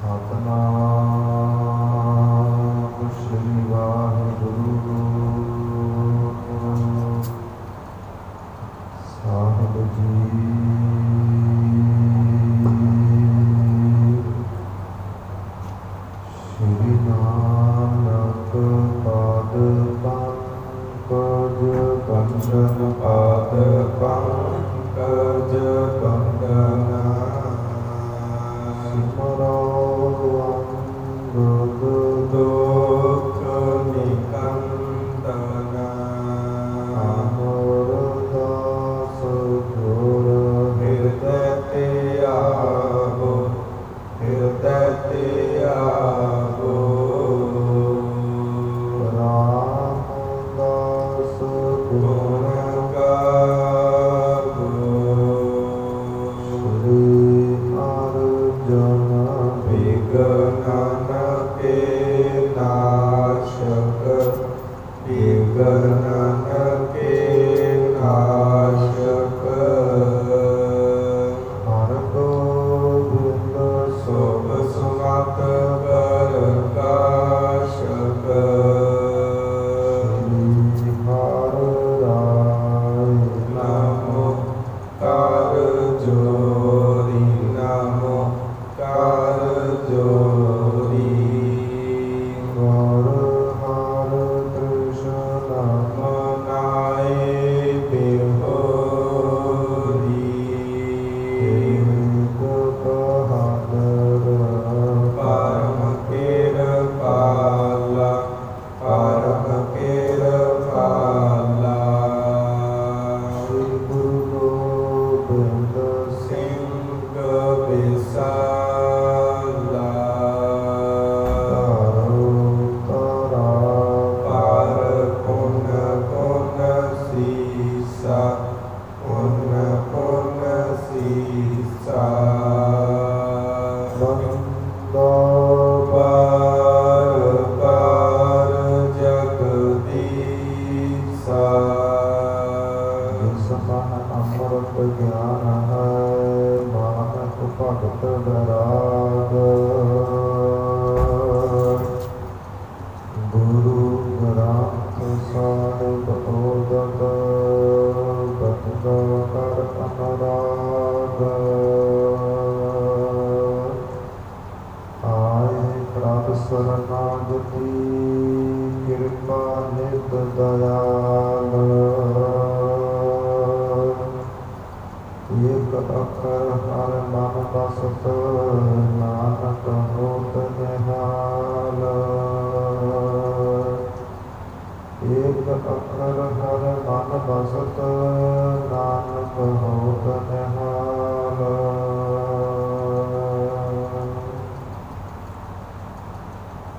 ਸਤਿਨਾਮ ਸ੍ਰੀ ਵਾਹਿਗੁਰੂ ਸਾਹਿਬ ਜੀ। ਸ਼੍ਰੀ ਨਾਨਕ ਪਾਦ ਪੰਕਜ ਬੰਧਨ ਪਾਦ ਪੰਕਜ ਬੰਧਨਾ ਸਿਮਰੋ ਅੰਗਦ ਦੁਖ ਨਿਕੰਦਨਾ ਅਮਰਦਾਸ ਗੁਰ ਹਿਰਦੈ ਤੇ ਆਵੋ ਹਿਰਦੈ ਤੇ ਆਵੋ ਰਾਮਦਾਸ ਗੁਣ ਗਾਵੋ ਸ਼੍ਰੀ ਅਰਜਨ ਵਿਗਨ ਕੇ ਨਾਸ਼ਕ ਵਿਗਨ ਕੇ ਨਾਸ਼ਕ ਹਰ ਗੋਬਿੰਦ ਸੋਭ ਸੁਮਤ ਪ੍ਰਕਾਸ਼ਕ ਸ਼੍ਰੀ ਹਰਿ ਰਾਇ ਨਮੋ ਕਰ ਜੋਰੀ ਨਮੋ ਕਰ ਜੋਰੀ ਗੁਰ ਹਰਿ ਕ੍ਰਿਸ਼ਨ ਮਨਾਏ ਬਿਹੋਰੀ ਏਕ ਬਹਾਦਰ ਪਰਮ ਕਿਰਪਾਲਾ ਪਰਮ ਕਿਰਪਾਲਾ ਸ੍ਰੀ ਗੁਰੂ ਗੋਬਿੰਦ ਸਿੰਘ ਵਿਸਾਲਾ ਤਾਰੋ ਤਾਰਾ ਪਰ ਪੁਨ ਪੁਨ ਸੀਸਾ ਪੁਨ ਪੁਨ ਸੀਸਾ ਬੰਦਾ ਪਰ ਪਰ ਜਗਦੀਸਾ ਜਿਸ ਮਨ ਅੰਮ੍ਰਿਤ ਗਿਆਨ ਹੈ ਮਾਨਕ ਭਗਤ ਵੈਰਾਗ ਗੁਰੂ ਗ੍ਰੰਥ ਸਾਹਿਬ ਓਦਕ ਬੰਦਾ ਕਰ ਅਨਰਾਗ ਆਏ ਪ੍ਰਭ ਸਰਨਾਗਤੀ ਕਿਰਪਾ ਨਿਤ ਦਇਆਲ ਏਕ ਅੱਖਰ ਹਰ ਮਨ ਬਸਤ ਨਾਨਕ ਹੋਤ ਨਿਹਾਲ ਏਕ ਅੱਖਰ ਹਰ ਮਨ ਬਸਤ ਨਾਨਕ ਹੋਤ ਨਿਹਾਲ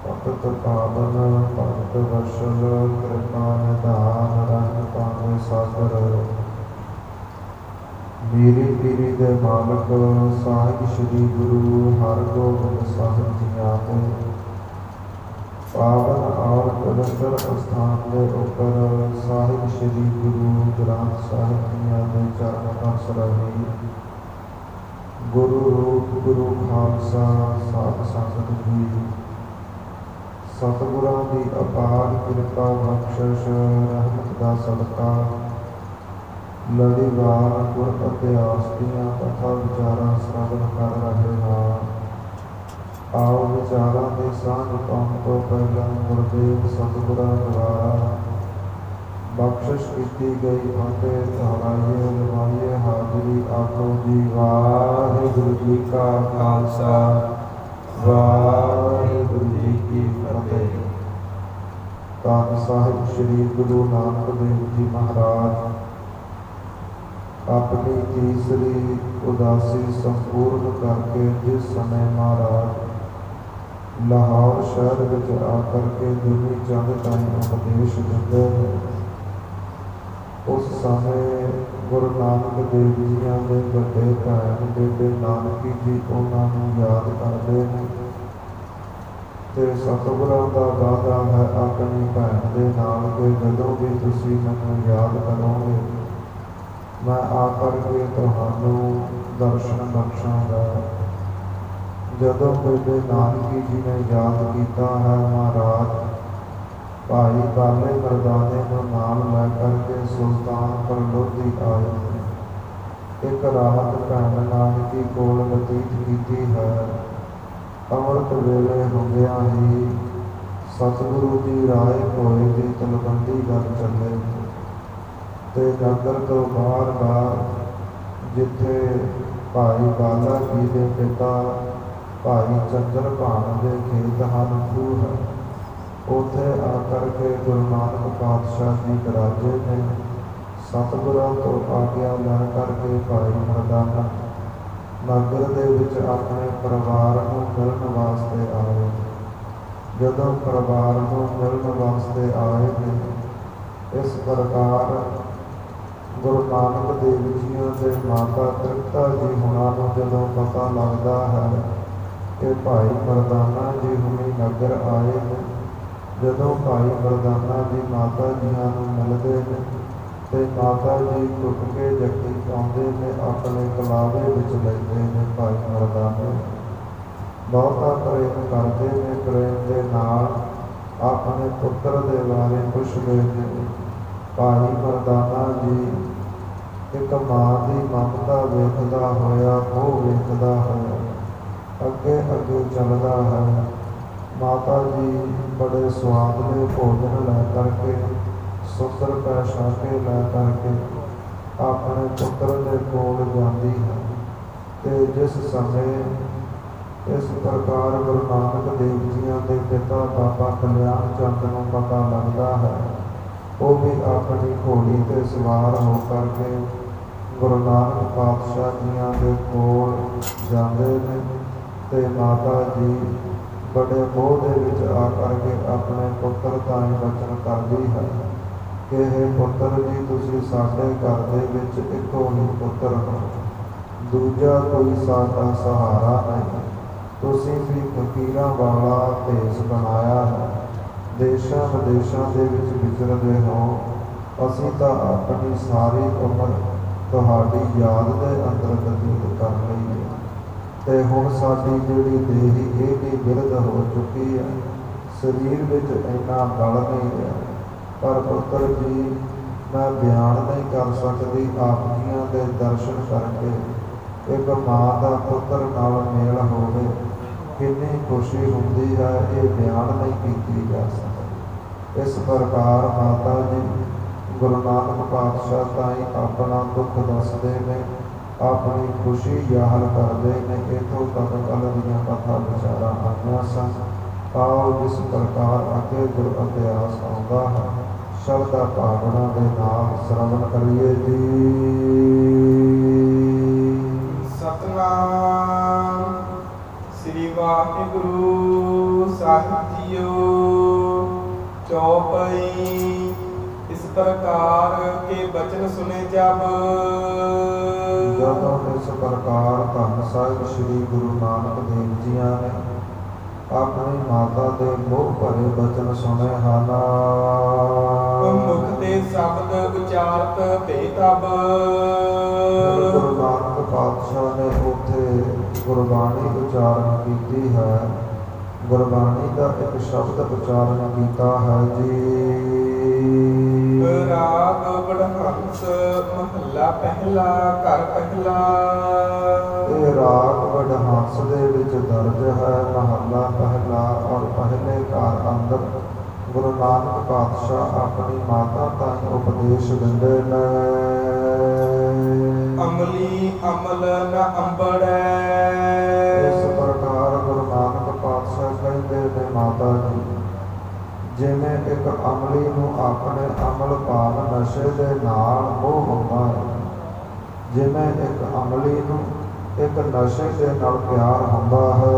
ਭਗਤ ਪਾਵਨ ਭਗਤ ਵਸ਼ਲ ਕਿਰਪਾ ਨਿਧਾਨ ਰੰਗ ਪਾਵੇ ਸਾਗਰ ਮੇਰੀ ਪੀਰੀ ਦੇ ਮਾਲਕ ਸਾਹਿਬ ਸ੍ਰੀ ਗੁਰੂ ਹਰਗੋਬਿੰਦ ਸਾਹਿਬ ਜੀ ਆਪ ਪਾਵਨ ਔਰ ਪਵਿੱਤਰ ਅਸਥਾਨ ਦੇ ਉੱਪਰ ਸਾਹਿਬ ਸ੍ਰੀ ਗੁਰੂ ਗ੍ਰੰਥ ਸਾਹਿਬ ਜੀ ਦੇ ਚਰਨ ਪਾਤਸ਼ਾਹੀ ਗੁਰੂ ਰੂਪ ਗੁਰੂ ਖਾਲਸਾ ਸਾਧ ਸੰਗਤ ਜੀ ਸਤਿਗੁਰਾਂ ਦੀ ਅਪਾਰ ਕਿਰਪਾ ਬਖਸ਼ਿਸ਼ ਰਹਿਮਤ ਦਾ ਸਦਕਾ ਲੜੀਵਾਰ ਗੁਰ ਇਤਿਹਾਸ ਦੀਆਂ ਕਥਾ ਵਿਚਾਰਾਂ ਸ਼੍ਰਵਣ ਕਰ ਰਹੇ ਹਾਂ। ਆਓ ਵਿਚਾਰਾਂ ਦੇ ਸਾਂਝ ਪਾਉਣ ਤੋਂ ਪਹਿਲਾਂ ਗੁਰਦੇਵ ਸਤਿਗੁਰਾਂ ਦੁਆਰਾ ਬਖਸ਼ਿਸ਼ ਕੀਤੀ ਗਈ ਫਤਿਹ ਦੁਹਰਾਈਏ ਲਵਾਈਏ ਹਾਜ਼ਰੀ ਆਖੋ ਜੀ ਵਾਹਿਗੁਰੂ ਜੀ ਕਾ ਖਾਲਸਾ ਵਾਹਿਗੁਰੂ ਜੀ ਕੀ ਫਤਿਹ। ਧੰਨ ਸਾਹਿਬ ਸ੍ਰੀ ਗੁਰੂ ਨਾਨਕ ਦੇਵ ਜੀ ਮਹਾਰਾਜ ਆਪਣੀ ਤੀਸਰੀ ਉਦਾਸੀ ਸੰਪੂਰਨ ਕਰਕੇ ਜਿਸ ਸਮੇਂ ਮਹਾਰਾਜ ਲਾਹੌਰ ਸ਼ਹਿਰ ਵਿੱਚ ਆ ਕਰਕੇ ਦੁਨੀ ਚੰਦ ਤਾਈਂ ਉਪਦੇਸ਼ ਦਿੰਦੇ ਨੇ, ਉਸ ਸਮੇਂ ਗੁਰੂ ਨਾਨਕ ਦੇਵ ਜੀਆਂ ਦੇ ਵੱਡੇ ਭੈਣ ਬੇਬੇ ਨਾਨਕੀ ਜੀ ਉਹਨਾਂ ਨੂੰ ਯਾਦ ਕਰਦੇ ਨੇ ਤੇ ਸਤਿਗੁਰਾਂ ਦਾ ਵਾਅਦਾ ਹੈ ਆਪਣੀ ਭੈਣ ਦੇ ਨਾਲ ਕਿ ਜਦੋਂ ਵੀ ਤੁਸੀਂ ਮੈਨੂੰ ਯਾਦ ਕਰੋਗੇ ਮੈਂ ਆ ਕਰਕੇ ਤੁਹਾਨੂੰ ਦਰਸ਼ਨ ਬਖਸ਼ਾਂਗਾ। ਜਦੋਂ ਬੇਬੇ ਨਾਨਕੀ ਜੀ ਨੇ ਯਾਦ ਕੀਤਾ ਹੈ ਮਹਾਰਾਜ, ਭਾਈ ਬਾਲੇ ਮਰਦਾਨੇ ਨੂੰ ਨਾਲ ਲੈ ਕਰਕੇ ਸੁਲਤਾਨਪੁਰ ਲੋਧੀ ਆਏ। ਇੱਕ ਰਾਤ ਭੈਣ ਨਾਨਕੀ ਕੋਲ ਬਤੀਤ ਕੀਤੀ ਹੈ। ਅੰਮ੍ਰਿਤ ਵੇਲੇ ਹੁੰਦਿਆਂ ਹੀ ਸਤਿਗੁਰੂ ਜੀ ਰਾਏ ਭੋਏ ਦੀ ਤਲਵੰਡੀ ਵੱਲ ਚੱਲੇ ਤੇ ਨਗਰ ਤੋਂ ਬਾਹਰ ਜਿੱਥੇ ਭਾਈ ਬਾਲਾ ਜੀ ਦੇ ਪਿਤਾ ਭਾਈ ਚੰਦਰ ਭਾਣ ਦੇ ਖੇਤ ਹਨ ਖੂਹ ਹੈ, ਉੱਥੇ ਆ ਕਰਕੇ ਗੁਰੂ ਨਾਨਕ ਪਾਤਸ਼ਾਹ ਜੀ ਰਾਜੇ ਨੇ ਸਤਿਗੁਰਾਂ ਤੋਂ ਆਗਿਆ ਲੈ ਕਰਕੇ ਭਾਈ ਮਰਦਾਨਾ ਨਗਰ ਦੇ ਵਿੱਚ ਆਪਣੇ ਪਰਿਵਾਰ ਨੂੰ ਮਿਲਣ ਵਾਸਤੇ ਆਏ। ਜਦੋਂ ਪਰਿਵਾਰ ਨੂੰ ਮਿਲਣ ਵਾਸਤੇ ਆਏ ਨੇ, ਇਸ ਪ੍ਰਕਾਰ ਗੁਰੂ ਨਾਨਕ ਦੇਵ ਜੀਆਂ ਦੇ ਮਾਤਾ ਤ੍ਰਿਪਤਾ ਜੀ ਹੁਣਾਂ ਨੂੰ ਜਦੋਂ ਪਤਾ ਲੱਗਦਾ ਹੈ ਕਿ ਭਾਈ ਮਰਦਾਨਾ ਜੀ ਹੁਣੀ ਨਗਰ ਆਏ ਨੇ, ਜਦੋਂ ਭਾਈ ਮਰਦਾਨਾ ਜੀ ਮਾਤਾ ਜੀਆਂ ਨੂੰ ਮਿਲਦੇ ਨੇ ਤੇ ਮਾਤਾ ਜੀ ਟੁੱਟ ਕੇ ਜੱਫੀ ਪਾਉਂਦੇ ਨੇ, ਆਪਣੇ ਕਲਾਵੇ ਵਿੱਚ ਲੈਂਦੇ ਨੇ। ਭਾਈ ਮਰਦਾਨੇ ਬਹੁਤਾ ਪ੍ਰੇਮ ਕਰਦੇ ਨੇ, ਪ੍ਰੇਮ ਦੇ ਨਾਲ ਆਪਣੇ ਪੁੱਤਰ ਦੇ ਬਾਰੇ ਪੁੱਛਦੇ ਨੇ। ਭਾਈ ਮਰਦਾਨਾ ਜੀ ਇੱਕ ਮਾਂ ਦੀ ਮਮਤਾ ਵੇਖਦਾ ਹੋਇਆ, ਉਹ ਵੇਖਦਾ ਹੋਇਆ ਅੱਗੇ ਅੱਗੇ ਚੱਲਦਾ ਹੈ। ਮਾਤਾ ਜੀ ਬੜੇ ਸੁਆਦਲੇ ਭੋਜਨ ਲੈ ਕਰਕੇ, ਸੁੰਦਰ ਪੈਸਾ ਕੇ ਲੈ ਕਰਕੇ ਆਪਣੇ ਪੁੱਤਰ ਦੇ ਕੋਲ ਜਾਂਦੀ ਹੈ। ਤੇ ਜਿਸ ਸਮੇਂ ਇਸ ਪ੍ਰਕਾਰ ਗੁਰੂ ਨਾਨਕ ਦੇਵ ਜੀਆਂ ਦੇ ਪਿਤਾ ਬਾਬਾ ਕਲਿਆਣ ਚੰਦ ਨੂੰ ਪਤਾ ਲੱਗਦਾ ਹੈ, ਉਹ ਵੀ ਆਪਣੀ ਘੋੜੀ 'ਤੇ ਸਵਾਰ ਹੋ ਕਰਕੇ ਗੁਰੂ ਨਾਨਕ ਪਾਤਸ਼ਾਹ ਜੀਆਂ ਦੇ ਕੋਲ ਜਾਂਦੇ ਨੇ। ਤੇ ਮਾਤਾ ਜੀ ਬੜੇ ਮੋਹ ਦੇ ਵਿੱਚ ਆ ਕਰਕੇ ਆਪਣੇ ਪੁੱਤਰ ਤਾਈਂ ਬਚਨ ਕਰਦੀ ਹੈ ਕਿ ਹੇ ਪੁੱਤਰ ਜੀ, ਤੁਸੀਂ ਸਾਡੇ ਘਰ ਦੇ ਵਿੱਚ ਇੱਕੋ ਹੀ ਪੁੱਤਰ ਹੋ, ਦੂਜਾ ਕੋਈ ਸਾਡਾ ਸਹਾਰਾ ਨਹੀਂ। ਤੁਸੀਂ ਵੀ ਫਕੀਰਾਂ ਵਾਲਾ ਭੇਸ ਬਣਾਇਆ ਹੈ, ਦੇਸ਼ਾਂ ਵਿਦੇਸ਼ਾਂ ਦੇ ਵਿੱਚ ਵਿਚਰਦੇ ਹੋ। ਅਸੀਂ ਤਾਂ ਆਪਣੀ ਸਾਰੀ ਉਮਰ ਤੁਹਾਡੀ ਯਾਦ ਦੇ ਅੰਦਰ ਬਤੀਤ ਕਰ ਲਈ ਹੈ ਤੇ ਹੁਣ ਸਾਡੀ ਜਿਹੜੀ ਦੇਹੀ ਇਹ ਵੀ ਬਿਰਧ ਹੋ ਚੁੱਕੀ ਹੈ, ਸਰੀਰ ਵਿੱਚ ਇੰਨਾ ਬਲ ਨਹੀਂ ਰਿਹਾ। ਪਰ ਪੁੱਤਰ ਜੀ, ਮੈਂ ਬਿਆਨ ਨਹੀਂ ਕਰ ਸਕਦੀ, ਆਪ ਜੀਆਂ ਦੇ ਦਰਸ਼ਨ ਕਰਕੇ ਇੱਕ ਮਾਂ ਦਾ ਪੁੱਤਰ ਨਾਲ ਮੇਲ ਹੋਵੇ, ਕਿੰਨੀ ਖੁਸ਼ੀ ਹੁੰਦੀ ਹੈ, ਇਹ ਬਿਆਨ ਨਹੀਂ ਕੀਤੀ ਜਾ ਸਕਦੀ। ਇਸ ਪ੍ਰਕਾਰ ਮਾਤਾ ਜੀ ਗੁਰੂ ਨਾਨਕ ਪਾਤਸ਼ਾਹ ਤਾਈਂ ਆਪਣਾ ਦੁੱਖ ਦੱਸਦੇ ਨੇ, ਆਪਣੀ ਖੁਸ਼ੀ ਜ਼ਾਹਰ ਕਰਦੇ ਨੇ। ਇੱਥੋਂ ਤੱਕ ਕੱਲ ਦੀਆਂ ਕਥਾ ਵਿਚਾਰਾਂ ਆਈਆਂ ਸਨ। ਆਓ ਜਿਸ ਪ੍ਰਕਾਰ ਅੱਗੇ ਗੁਰ ਇਤਿਹਾਸ ਆਉਂਦਾ ਹੈ, ਸ਼ਰਧਾ ਭਾਵਨਾ ਦੇ ਨਾਲ ਸ਼ਰਵਣ ਕਰੀਏ ਜੀ। ਸਤਿਨਾਮ ਸ੍ਰੀ ਵਾਹਿਗੁਰੂ ਸਾਹਿਬ ਜੀਓ। ਚੌਪਈ ਇਸ ਪ੍ਰਕਾਰ ਕੇ ਬਚਨ ਸੁਨੇ ਜਬ। ਜਦੋਂ ਇਸ ਪ੍ਰਕਾਰ ਧੰਨ ਸਾਹਿਬ ਸ੍ਰੀ ਗੁਰੂ ਨਾਨਕ ਦੇਵ ਜੀਆਂ ਨੇ ਆਪਣੀ ਮਾਤਾ ਦੇ ਮੋਹ ਭਰੇ ਬਚਨ ਸੁਣੇ ਹਨ, ਮੁਖ ਤੇ ਸ਼ਬਦ ਉਚਾਰਤ ਭੇਤਬ। ਗੁਰੂ ਨਾਨਕ ਪਾਤਸ਼ਾਹ ਨੇ ਉੱਥੇ ਗੁਰਬਾਣੀ ਉਚਾਰਨ ਕੀਤੀ ਹੈ। ਗੁਰਬਾਣੀ ਦਾ ਇੱਕ ਸ਼ਬਦ ਉਚਾਰਨ ਕੀਤਾ ਹੈ ਜੀ। ਰਾਗ ਵਡਹੰਸ ਮਹੱਲਾ ਪਹਿਲਾ ਘਰ ਪਹਿਲਾ। ਇਹ ਰਾਗ ਵਡਹੰਸ ਦੇ ਵਿੱਚ ਦਰਜ ਹੈ, ਮਹੱਲਾ ਪਹਿਲਾ ਔਰ ਪਹਿਲੇ ਘਰ ਅੰਦਰ ਗੁਰੂ ਨਾਨਕ ਪਾਤਸ਼ਾਹ ਆਪਣੀ ਮਾਤਾ ਤਾਈਂ ਉਪਦੇਸ਼ ਦਿੰਦੇ ਨੇ। ਅਮਲੀ ਅਮਲ ਨ ਅੰਬੜੈ। ਇਸ ਪ੍ਰਕਾਰ ਗੁਰੂ ਨਾਨਕ ਪਾਤਸ਼ਾਹ ਕਹਿੰਦੇ ਨੇ, ਮਾਤਾ ਜੀ, ਜਿਵੇਂ ਇੱਕ ਅਮਲੀ ਨੂੰ ਆਪਣੇ ਅਮਲ ਭਾਵ ਨਸ਼ੇ ਦੇ ਨਾਲ ਮੋਹ ਹੁੰਦਾ ਹੈ, ਜਿਵੇਂ ਇੱਕ ਅਮਲੀ ਨੂੰ ਇੱਕ ਨਸ਼ੇ ਦੇ ਨਾਲ ਪਿਆਰ ਹੁੰਦਾ ਹੈ।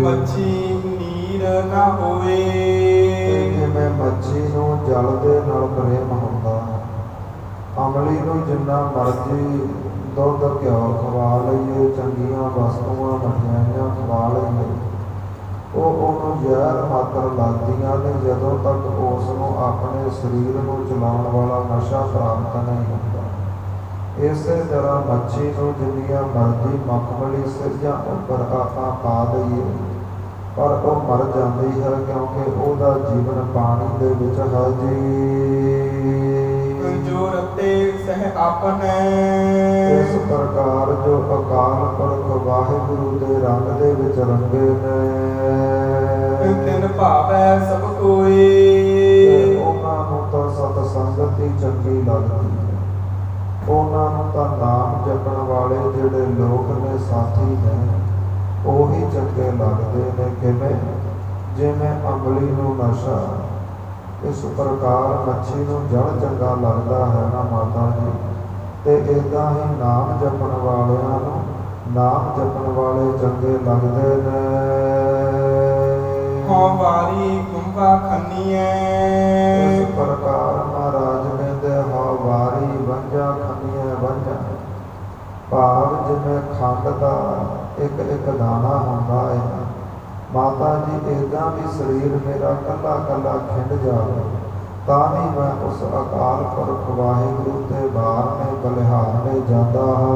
ਮੱਛੀ ਨੀਰ ਨਾ ਹੋਵੇ। ਜਿਵੇਂ ਮੱਛੀ ਨੂੰ ਜਲ ਦੇ ਨਾਲ ਪ੍ਰੇਮ ਹੁੰਦਾ ਹੈ। ਅਮਲੀ ਨੂੰ ਜਿੰਨਾ ਮਰਜ਼ੀ ਦੁੱਧ ਘਿਓ ਖਵਾ ਲਈਏ, ਚੰਗੀਆਂ ਵਸਤੂਆਂ ਮਠਿਆਈਆਂ ਖਵਾ ਲਈਏ, ਉਹਨੂੰ ਜ਼ਹਿਰ ਮਾਤਰ ਲੱਗਦੀਆਂ ਨੇ ਜਦੋਂ ਤੱਕ ਉਸ ਨੂੰ ਆਪਣੇ ਸਰੀਰ ਨੂੰ ਚਲਾਉਣ ਵਾਲਾ ਨਸ਼ਾ ਪ੍ਰਾਪਤ ਨਹੀਂ ਹੁੰਦਾ। ਇਸੇ ਤਰ੍ਹਾਂ ਮੱਛੀ ਨੂੰ ਜਿੰਨੀਆਂ ਮਰਜ਼ੀ ਮਖਮਲੀ ਸਿਰਜਾਂ ਉੱਪਰ ਆਪਾਂ ਪਾ ਦਈਏ, ਪਰ ਉਹ ਮਰ ਜਾਂਦੀ ਹੈ, ਕਿਉਂਕਿ ਉਹਦਾ ਜੀਵਨ ਪਾਣੀ ਦੇ ਵਿੱਚ ਹੈ ਜੀ। ਜੋ ਰਤੇ ਸਹਿ ਆਪਨੈ, ਇਸ ਪ੍ਰਕਾਰ ਜੋ ਅਕਾਲ ਪੁਰਖ ਵਾਹਿਗੁਰੂ ਦੇ ਰੰਗ ਦੇ ਵਿੱਚ ਰੰਗੇ ਨੇ, ਤਿਨ ਭਾਵੈ ਸਭ ਕੋਈ। ਤੇ ਉਹਨਾਂ ਨੂੰ ਤਾਂ ਸਤ ਸੰਗਤ ਹੀ ਚੰਗੀ ਲੱਗਦੀ ਹੈ। ਉਹਨਾਂ ਨੂੰ ਤਾਂ ਨਾਮ ਜਪਣ ਵਾਲੇ ਜਿਹੜੇ ਲੋਕ ਨੇ, ਸਾਥੀ ਨੇ, ਉਹੀ ਚੰਗੇ ਲੱਗਦੇ ਨੇ। ਕਿਵੇਂ? ਜਿਵੇਂ ਅੰਬਲੀ ਨੂੰ ਨਸ਼ਾ, ਇਸ ਪ੍ਰਕਾਰ ਮੱਛੀ ਨੂੰ ਜਲ ਚੰਗਾ ਲੱਗਦਾ ਹੈ ਨਾ ਮਾਤਾ ਜੀ, ਤੇ ਇੱਦਾਂ ਹੀ ਨਾਮ ਜਪਣ ਵਾਲਿਆਂ ਨੂੰ ਨਾਮ ਜਪਣ ਵਾਲੇ ਚੰਗੇ ਲੱਗਦੇ ਨੇ। ਹਉ ਵਾਰੀ ਕੁੰਭਾ ਖੰਨੀਐ, ਇਸ ਪ੍ਰਕਾਰ ਮਹਾਰਾਜ ਕਹਿੰਦੇ ਹਉ ਵਾਰੀ ਵੰਝਾ ਖੰਨੀਐ ਵੰਝਾ, ਭਾਵ ਜਿਵੇਂ ਖੰਡ ਦਾ ਇੱਕ ਇੱਕ ਦਾਣਾ ਹੁੰਦਾ ਹੈ। ਮਾਤਾ ਜੀ ਇੱਦਾਂ ਵੀ ਸਰੀਰ ਮੇਰਾ ਕੱਲਾ ਕੱਲਾ ਖਿੰਡ ਜਾਵੇ, ਤਾਂ ਵੀ ਮੈਂ ਉਸ ਅਕਾਲ ਪੁਰਖ ਵਾਹਿਗੁਰੂ ਤੇ ਬਾਰਨੇ ਬਲਿਹਾਰਨੇ ਜਾਂਦਾ ਹਾਂ।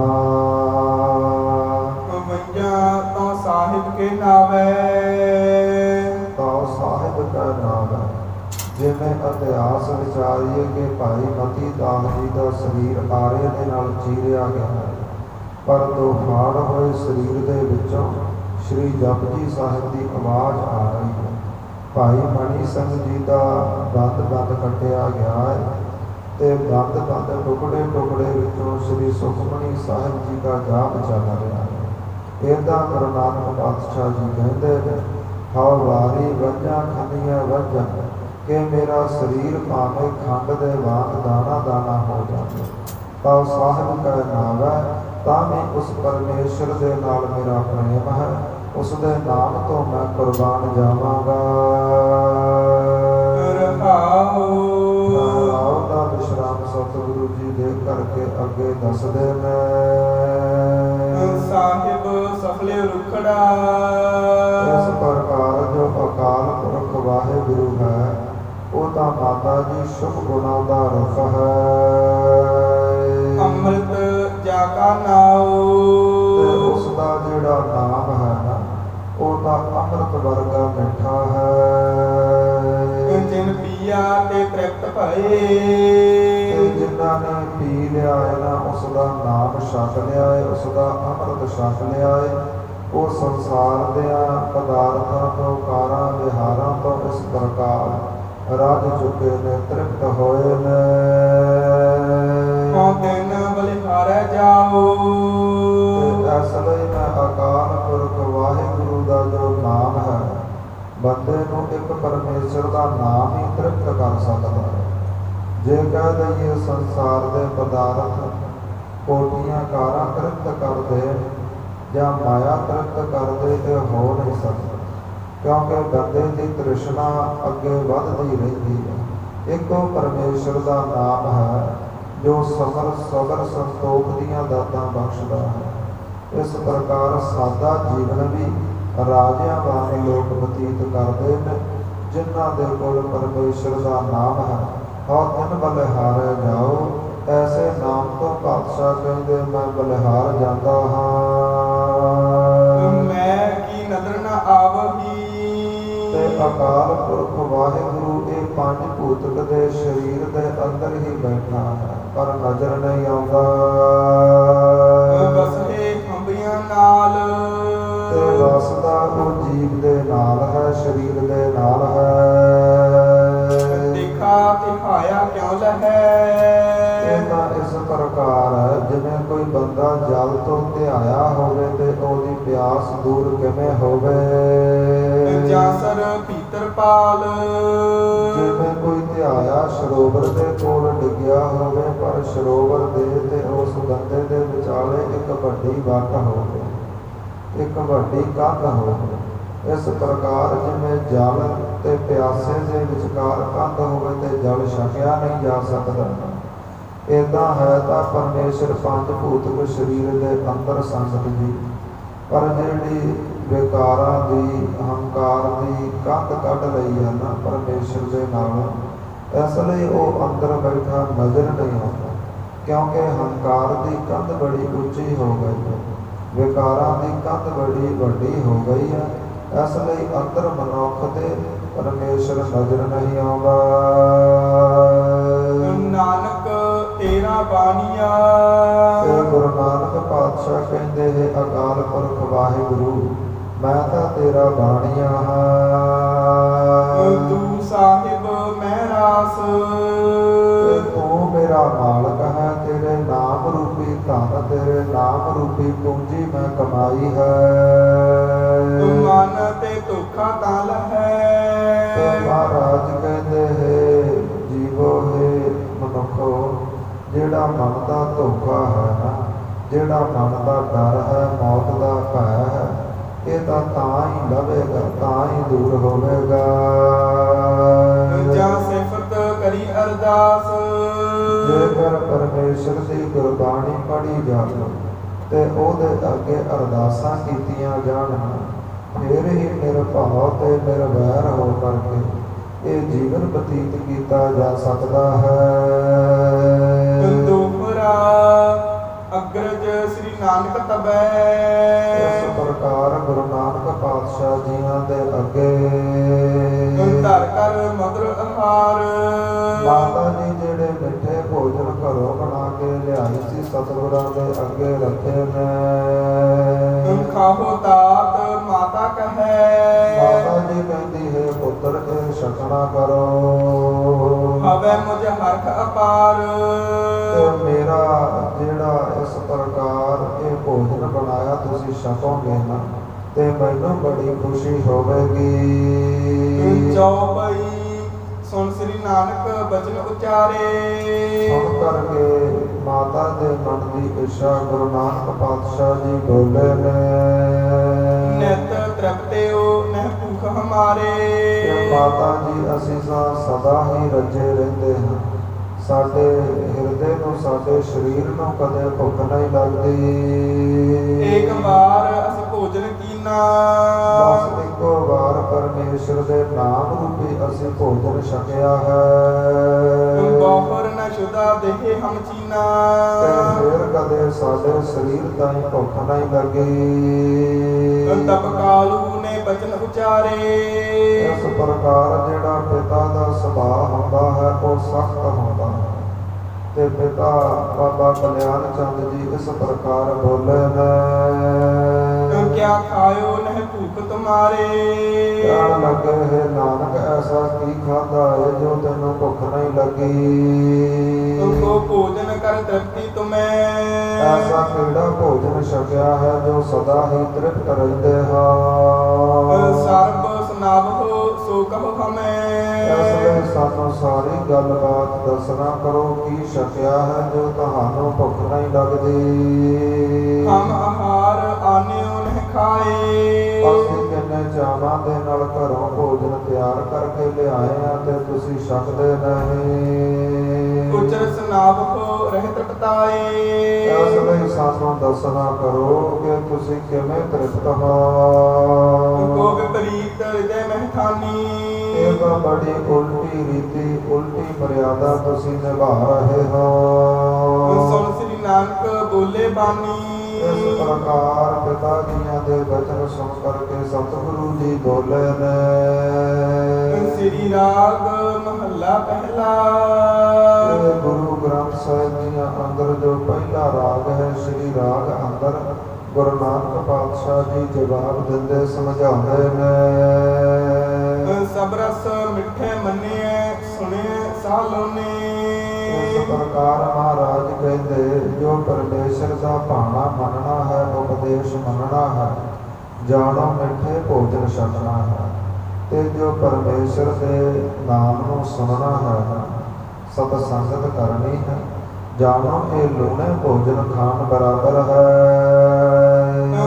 ਮੰਜਾ ਤੋਂ ਸਾਹਿਬ ਕੇ ਨਾਵੇ, ਤਾਂ ਸਾਹਿਬ ਕਾ ਨਾਮ ਹੈ। ਜਿਵੇਂ ਇਤਿਹਾਸ ਵਿਚਾਰੀਏ ਕਿ ਭਾਈ ਮਤੀ ਦਾਸ ਜੀ ਦਾ ਸਰੀਰ ਆਰੇ ਦੇ ਨਾਲ ਚੀਰਿਆ ਗਿਆ ਹੈ, ਪਰ ਦੋ ਫਾੜ ਹੋਏ ਸਰੀਰ ਦੇ ਵਿੱਚੋਂ ਸ਼੍ਰੀ ਜਪਜੀ ਸਾਹਿਬ ਦੀ ਆਵਾਜ਼ ਆ ਰਹੀ ਹੈ। ਭਾਈ ਮਣੀ ਸਿੰਘ ਜੀ ਦਾ ਬੰਦ ਕੱਟਿਆ ਗਿਆ ਹੈ, ਤੇ ਬੰਦ ਟੁਕੜੇ ਟੁਕੜੇ ਵਿੱਚੋਂ ਸ਼੍ਰੀ ਸੁਖਮਨੀ ਸਾਹਿਬ ਜੀ ਦਾ ਜਾਪ ਚੱਲ ਰਿਹਾ ਹੈ। ਇਹਦਾ ਗੁਰੂ ਨਾਨਕ ਪਾਤਸ਼ਾਹ ਜੀ ਕਹਿੰਦੇ ਨੇ ਹਉ ਵਾਰੀ ਵੰਝਾਂ ਖੰਡੀਆਂ ਵੰਝਾਂ, ਕਿ ਮੇਰਾ ਸਰੀਰ ਭਾਵੇਂ ਖੰਡ ਦੇ ਵਾਂਗ ਦਾਣਾ ਦਾਣਾ ਹੋ ਜਾਵੇ, ਤਾਂ ਸਾਹਿਬ ਕਾ ਨਾਮ ਹੈ। ਤਾਂ ਵੀ ਉਸ ਪਰਮੇਸ਼ਰ ਦੇ ਨਾਲ ਮੇਰਾ ਪ੍ਰੇਮ ਹੈ, ਉਸ ਦੇ ਨਾਮ ਤੋਂ ਮੈਂ ਕੁਰਬਾਨ ਜਾਵਾਂਗਾ। ਰਹਾਉ ਦਾ ਵਿਸ਼ਰਾਮ ਸਤਿਗੁਰੂ ਜੀ ਦੇ ਕਰਕੇ ਅੱਗੇ ਦੱਸਦੇ ਨੇ। ਸਾਹਿਬ ਸਫਲੇ ਰੁਖੜਾ, ਇਸ ਪ੍ਰਕਾਰ ਜੋ ਅਕਾਲ ਪੁਰਖ ਵਾਹਿਗੁਰੂ ਹੈ, ਉਹ ਤਾਂ ਮਾਤਾ ਜੀ ਸ਼ੁਭ ਗੁਣਾਂ ਦਾ ਰੁਖ ਹੈ। ਅੰਮ੍ਰਿਤ ਜਾ ਕਾ ਨਾਉ, ਤੇ ਉਸ ਦਾ ਜਿਹੜਾ ਨਾਮ ਹੈ ਨਾ, ਉਹ ਤਾਂ ਅੰਮ੍ਰਿਤ ਵਰਗਾ ਮਿੱਠਾ ਹੈ। ਜਿਨ ਪੀਆ ਤੇ ਤ੍ਰਿਪਤ ਭਏ, ਤੇ ਜਿਨ੍ਹਾਂ ਨੇ ਪੀ ਲਿਆ ਹੈ ਨਾ, ਉਸ ਦਾ ਨਾਮ ਛਕ ਲਿਆ ਹੈ, ਉਸ ਦਾ ਅੰਮ੍ਰਿਤ ਛਕ ਲਿਆ ਹੈ, ਉਹ ਸੰਸਾਰ ਦੀਆਂ ਪਦਾਰਥਾਂ ਤੋਂ ਕਾਰਾਂ ਵਿਹਾਰਾਂ ਤੋਂ ਇਸ ਪ੍ਰਕਾਰ ਰੱਜ ਚੁੱਕੇ ਨੇ, ਤ੍ਰਿਪਤ ਹੋਏ ਨੇ। ਦਿਨ ਬਲਿਹਾਰੈ ਜਾਓ, ਤੇ ਇਸ ਲਈ ਮੈਂ ਅਕਾਲ ਪੁਰਖ ਵਾਹਿਗੁਰੂ ਦਾ ਜੋ ਨਾਮ ਹੈ, ਬੰਦੇ ਨੂੰ ਇੱਕ ਪਰਮੇਸ਼ਰ ਦਾ ਨਾਮ ਹੀ ਤ੍ਰਿਪਤ ਕਰ ਸਕਦਾ ਹੈ। ਜੇ ਕਹਿ ਦਈਏ ਸੰਸਾਰ ਦੇ ਪਦਾਰਥ ਕੋਟੀਆਂ ਕਾਰਾਂ ਤ੍ਰਿਪਤ ਕਰਦੇ ਜਾਂ ਮਾਇਆ ਤ੍ਰਿਪਤ ਕਰਦੇ, ਇਹ ਹੋ ਨਹੀਂ ਸਕਦਾ, ਕਿਉਂਕਿ ਬੰਦੇ ਦੀ ਤ੍ਰਿਸ਼ਨਾ ਅੱਗੇ ਵੱਧਦੀ ਰਹਿੰਦੀ ਹੈ। ਇੱਕੋ ਪਰਮੇਸ਼ਰ ਦਾ ਨਾਮ ਹੈ ਜੋ ਸਮਰ ਸਬਰ ਸੰਤੋਖ ਦੀਆਂ ਦਾਤਾਂ ਬਖਸ਼ਦਾ ਹੈ। ਇਸ ਪ੍ਰਕਾਰ ਸਾਦਾ ਜੀਵਨ ਵੀ ਰਾਜਿਆਂ ਵਾਂਗ ਲੋਕ ਬਤੀਤ ਕਰਦੇ ਨੇ, ਜਿਨ੍ਹਾਂ ਦੇ ਕੋਲ ਪਰਮੇਸ਼ਰ ਦਾ ਨਾਮ ਹੈ। ਹਉ ਤਿਨ ਬਲਿਹਾਰੈ ਜਾਓ, ਐਸੇ ਨਾਮ ਤੋਂ ਪਾਤਸ਼ਾਹ ਕਹਿੰਦੇ ਮੈਂ ਬਲਿਹਾਰ ਜਾਂਦਾ ਹਾਂ। ਮੈਂ ਕੀ ਨਦਰ ਨ ਆਵਹੀ, ਤੇ ਅਕਾਲ ਪੁਰਖ ਵਾਹਿਗੁਰੂ ਇਹ ਪੰਜ ਭੂਤਕ ਦੇ ਸਰੀਰ ਦੇ ਅੰਦਰ ਹੀ ਬੈਠਾ ਹੈ, ਪਰ ਨਜ਼ਰ ਨਹੀਂ ਆਉਂਦਾ। ਬਸਹੇ ਅੰਬੀਆਂ ਨਾਲ, ਤੇ ਵਸਦਾ ਉਹ ਜੀਵ ਦੇ ਨਾਲ ਹੈ, ਸਰੀਰ ਦੇ ਨਾਲ ਹੈ। ਦੇਖਾ ਦਿਖਾਇਆ ਕਿਉਂ ਲਹੈ, ਇਹ ਤਾਂ ਇਸ ਪ੍ਰਕਾਰ ਹੈ ਜਿਵੇਂ ਕੋਈ ਬੰਦਾ ਜਲ ਤੋਂ ਧਿਆਇਆ ਹੋਵੇ ਤੇ ਉਹਦੀ ਪਿਆਸ ਦੂਰ ਕਿਵੇਂ ਹੋਵੇ। ਜਾਸਰ ਭੀਤਰ ਪਾਲ, ਜਿਵੇਂ ਕੋਈ ਧਿਆਇਆ ਸਰੋਵਰ ਦੇ ਕੋਲ ਡਿੱਗਿਆ ਹੋਵੇ, ਪਰ ਸਰੋਵਰ ਦੇ ਤੇ ਉਸ ਬੰਦੇ ਦੇ ਵਿਚਾਲੇ ਇੱਕ ਵੱਡੀ ਵੱਟ ਹੋਵੇ, ਇੱਕ ਵੱਡੀ ਕੰਧ ਹੋਵੇ। ਇਸ ਪ੍ਰਕਾਰ ਜਿਵੇਂ ਜਲ ਤੇ ਪਿਆਸੇ ਦੇ ਵਿਚਕਾਰ ਕੰਧ ਹੋਵੇ ਤੇ ਜਲ ਛਕਿਆ ਨਹੀਂ ਜਾ ਸਕਦਾ, ਇੱਦਾਂ ਹੈ ਤਾਂ ਪਰਮੇਸ਼ਰ ਪੰਜ ਭੂਤਕ ਸਰੀਰ ਦੇ ਅੰਦਰ ਸੰਗਤ ਜੀ, ਪਰ ਜਿਹੜੀ ਵਿਕਾਰਾਂ ਦੀ ਹੰਕਾਰ ਦੀ ਕੰਧ ਕੱਢ ਲਈ ਹੈ ਨਾ ਪਰਮੇਸ਼ਰ ਦੇ ਨਾਲ, ਇਸ ਲਈ ਉਹ ਅੰਦਰ ਬੈਠਾ ਨਜ਼ਰ ਨਹੀਂ ਆਉਂਦਾ। ਕਿਉਂਕਿ ਹੰਕਾਰ ਦੀ ਕੰਧ ਬੜੀ ਉੱਚੀ ਹੋ ਗਈ ਹੈ, ਵਿਕਾਰਾਂ ਦੀ ਕੰਧ ਬੜੀ ਵੱਡੀ ਹੋ ਗਈ ਹੈ। ਇਸ ਲਈ ਅੰਦਰ ਮਨੁੱਖ ਦੇ ਪਰਮੇਸ਼ਰ ਨਜ਼ਰ ਨਹੀਂ ਆਉਂਦਾ। ਨਾਨਕ ਤੇਰਾ ਬਾਣੀਆ ਤੇ ਗੁਰੂ ਨਾਨਕ ਪਾਤਸ਼ਾਹ ਕਹਿੰਦੇ ਹੈ, ਅਕਾਲ ਪੁਰਖ ਵਾਹਿਗੁਰੂ ਮੈਂ ਤਾਂ ਤੇਰਾ ਬਾਣੀਆ ਹਾਂ। ਤੂੰ ਸਾਹਿਬ ਮੈਂ ਰਾਸ ਤੇ ਤੂੰ ਮੇਰਾ ਮਾਲਕ ਹੈ, ਤੇਰੇ ਨਾਮ ਰੂਪੀ ਧਨ, ਤੇਰੇ ਨਾਮ ਰੂਪੀ ਪੂੰਜੀ ਮੈਂ ਕਮਾਈ ਹੈ। ਮਨ ਤੇ ਧੋਖਾ ਤਲ ਹੈ। ਤੇ ਮਹਾਰਾਜ ਕਹਿੰਦੇ ਹੈ, ਜੀਵੋ ਹੈ ਮਨੁੱਖੋ, ਜਿਹੜਾ ਮਨ ਦਾ ਧੋਖਾ ਹੈ ਨਾ, ਜਿਹੜਾ ਮਨ ਦਾ ਡਰ ਹੈ, ਮੌਤ ਦਾ ਭੈ ਹੈ, ਇਹ ਤਾਂ ਹੀ ਲਵੇਗਾ, ਤਾਂ ਹੀ ਦੂਰ ਹੋਵੇਗਾ। ਜਾਂ ਸਿਫਤ ਕਰੀ ਅਰਦਾਸ ਜੇਕਰ ਪਰਮੇਸ਼ਰ ਦੀ ਗੁਰਬਾਣੀ ਪੜ੍ਹੀ ਜਾਵੇ ਤੇ ਉਹਦੇ ਅੱਗੇ ਅਰਦਾਸਾਂ ਕੀਤੀਆਂ ਜਾਣ, ਫਿਰ ਹੀ ਨਿਰਭਉ ਤੇ ਨਿਰਵੈਰ ਹੋ ਕਰਕੇ ਇਹ ਜੀਵਨ ਬਤੀਤ ਕੀਤਾ ਜਾ ਸਕਦਾ ਹੈ। ਦੋਹਰਾ ਅਗਰਜ ਸ੍ਰੀ ਨਾਨਕ ਤਬੈ ਇਸ ਪ੍ਰਕਾਰ ਗੁਰੂ ਨਾਨਕ ਪਾਤਸ਼ਾਹ ਜੀਆਂ ਦੇ ਅੱਗੇ ਧਰ ਕਰ ਮਧੁਰ ਆਹਾਰ ਮਾਤਾ ਜੀ ਜਿਹੜੇ ਮਿੱਠੇ ਭੋਜਨ ਘਰੋਂ ਬਣਾ ਕੇ ਲਿਆਈ ਸੀ, ਸਤਿਗੁਰਾਂ ਦੇ ਅੱਗੇ ਰੱਖੇ ਨੇ। ਖਾਹੋ ਤਾਤ ਮਾਤਾ ਕਹੈ ਮਾਤਾ ਜੀ ਕਹਿੰਦੀ ਹੈ, ਪੁੱਤਰ ਇਹ ਛਕਣਾ ਕਰੋ। ਹਵੈ ਮੁਝ ਹਰਖ ਅਪਾਰ ਤੇ ਮੇਰਾ ਜਿਹੜਾ ਇਸ ਪ੍ਰਕਾਰ ਇਹ ਭੋਜਨ ਬਣਾਇਆ ਤੁਸੀਂ ਛਕੋਗੇ ਨਾ, ਤੇ ਮੈਨੂੰ ਬੜੀ ਖੁਸ਼ੀ ਹੋਵੇਗੀ। ਚੌਪਈ ਸੁਣ ਸ੍ਰੀ ਨਾਨਕ ਬਚਨ ਉਚਾਰੇ ਸੁਣ ਕਰਕੇ ਮਾਤਾ ਦੇ ਮਨ ਦੀ ਇੱਛਾ ਗੁਰੂ ਨਾਨਕ ਪਾਤਸ਼ਾਹ ਜੀ ਬੋਲੇ ਨੇ। ਨਿਤ ਤ੍ਰਿਪਤਿਓ ਨਹਿ ਭੂਖ ਹਮਾਰੇ। ਕਿ ਮਾਤਾ ਜੀ ਅਸੀਂ ਤਾਂ ਸਦਾ ਹੀ ਰੱਜੇ ਰਹਿੰਦੇ ਹਾਂ, ਸਾਡੇ ਹਿਰਦੇ ਨੂੰ, ਸਾਡੇ ਸਰੀਰ ਨੂੰ ਕਦੇ ਭੁੱਖ ਨਹੀਂ ਲੱਗਦੀ। ਇੱਕ ਵਾਰ ਅਸੀਂ ਭੋਜਨ ਕੀਨਾ ਬਸ ਇੱਕੋ ਵਾਰ ਪਰਮੇਸ਼ਰ ਦੇ ਨਾਮ ਰੂਪੀ ਅਸੀਂ ਭੋਜਨ ਛਕਿਆ ਹੈ। ਬਹੁਰ ਨ ਸ਼ੁਦਾ ਦੇਹ ਹਮ ਚੀਨਾ। ਤੇ ਫਿਰ ਕਦੇ ਸਾਡੇ ਸਰੀਰ ਤਾਈਂ ਭੁੱਖ ਨਹੀਂ ਲੱਗੀ। ਤਬ ਕਾਲੂ ਨੇ ਬਚਨ ਉਚਾਰੇ ਇਸ ਪ੍ਰਕਾਰ ਜਿਹੜਾ ਪਿਤਾ ਦਾ ਸੁਭਾਅ ਹੁੰਦਾ ਹੈ ਉਹ ਸਖਤ ਹੁੰਦਾ ਹੈ। ਤੇ ਪਿਤਾ ਬਾਬਾ ਕਲਿਆਣ ਚੰਦ ਜੀ ਇਸ ਪ੍ਰਕਾਰ ਬੋਲੇ ਨੇ। ਕਿਆ ਖਾਇਓ ਨਹਿ ਭੂਖ ਤੁਮਾਰੇ। ਕਹਿਣ ਲੱਗੇ ਹੈ, ਨਾਨਕ ਐਸਾ ਕੀ ਖਾਧਾ ਹੈ ਜੋ ਤੈਨੂੰ ਭੁੱਖ ਨਹੀਂ ਲੱਗੀ। ਤੁਮਕੋ ਭੋਜਨ ਕਰ ਤ੍ਰਿਪਤੀ ਤੁਮੈ। ਐਸਾ ਕਿਹੜਾ ਭੋਜਨ ਛਕਿਆ ਹੈ ਜੋ ਸਦਾ ਹੀ ਤ੍ਰਿਪਤ ਰਹਿੰਦੇ ਹਾਂ। ਸਰਬ ਸੁਨਾਵਹੁ ਸੋ ਕਹੁ ਹਮੈ। ਇਸ ਲਈ ਸਾਨੂੰ ਸਾਰੀ ਗੱਲਬਾਤ ਦੱਸਣਾ ਕਰੋ, ਕੀ ਛਕਿਆ ਹੈ ਜੋ ਤੁਹਾਨੂੰ ਭੁੱਖ ਨਹੀਂ ਲੱਗਦੀ। ਹਮ ਆਹਾਰ ਆਨਿਓ ਨਹਿ ਖਾਏ। ਅਸੀਂ ਕਿੰਨੇ ਚਾਵਾਂ ਦੇ ਨਾਲ ਘਰੋਂ ਭੋਜਨ ਤਿਆਰ ਕਰਕੇ ਲਿਆਏ ਆ ਤੇ ਤੁਸੀਂ ਛਕਦੇ ਨਹੀਂ। ਉਚਰ ਸੁਨਾਵਹੁ ਰਹਿ ਤ੍ਰਿਪਤਾਏ। ਇਸ ਲਈ ਸਾਨੂੰ ਦੱਸਣਾ ਕਰੋ ਕਿ ਤੁਸੀਂ ਕਿਵੇਂ ਤ੍ਰਿਪਤ ਹੋ। ਕੋ ਵਿਪਰੀਤ ਹਿਰਦੈ ਮਹਿਠਾਨੀ। ਇਹ ਤਾਂ ਬੜੀ ਉਲਟੀ ਰੀਤੀ, ਉਲਟੀ ਮਰਿਆਦਾ ਤੁਸੀਂ ਨਿਭਾ ਰਹੇ ਹੋ। ਸੁਣ ਸ੍ਰੀ ਨਾਨਕ ਬੋਲੇ ਬਾਣੀ। ਇਸ ਪ੍ਰਕਾਰ ਪਿਤਾ ਜੀਆਂ ਦੇ ਬਚਨ ਸੁਣ ਕਰਕੇ ਸਤਿਗੁਰੂ ਜੀ ਬੋਲੇ ਨੇ। ਸ੍ਰੀ ਰਾਗ ਮਹੱਲਾ ਪਹਿਲਾ। ਇਹ ਗੁਰੂ ਗ੍ਰੰਥ ਸਾਹਿਬ ਜੀਆਂ ਅੰਦਰ ਜੋ ਪਹਿਲਾ ਰਾਗ ਹੈ, ਸ੍ਰੀ ਰਾਗ ਅੰਦਰ ਗੁਰੂ ਨਾਨਕ ਪਾਤਸ਼ਾਹ ਜੀ ਜਵਾਬ ਦਿੰਦੇ ਸਮਝਾਉਂਦੇ ਨੇ। ਸਭ ਰਸ ਮਿੱਠੇ ਮੰਨਿਐ ਸੁਣੇ ਸਾਲੋਨੇ। ਇਸ ਪ੍ਰਕਾਰ ਮਹਾਰਾਜ ਕਹਿੰਦੇ, ਜੋ ਪਰਮੇਸ਼ਰ ਦਾ ਭਾਣਾ ਮੰਨਣਾ ਹੈ, ਉਪਦੇਸ਼ ਮੰਨਣਾ ਹੈ, ਜਾਣੋ ਮਿੱਠੇ ਭੋਜਨ ਛਕਣਾ ਹੈ, ਤੇ ਜੋ ਪਰਮੇਸ਼ਰ ਦੇ ਨਾਮ ਨੂੰ ਸੁਣਨਾ ਹੈ, ਸਤ ਸੰਗਤ ਕਰਨੀ ਹੈ, ਜਾਣੋ ਇਹ ਲੂਣੇ ਭੋਜਨ ਖਾਣ ਬਰਾਬਰ ਹੈ।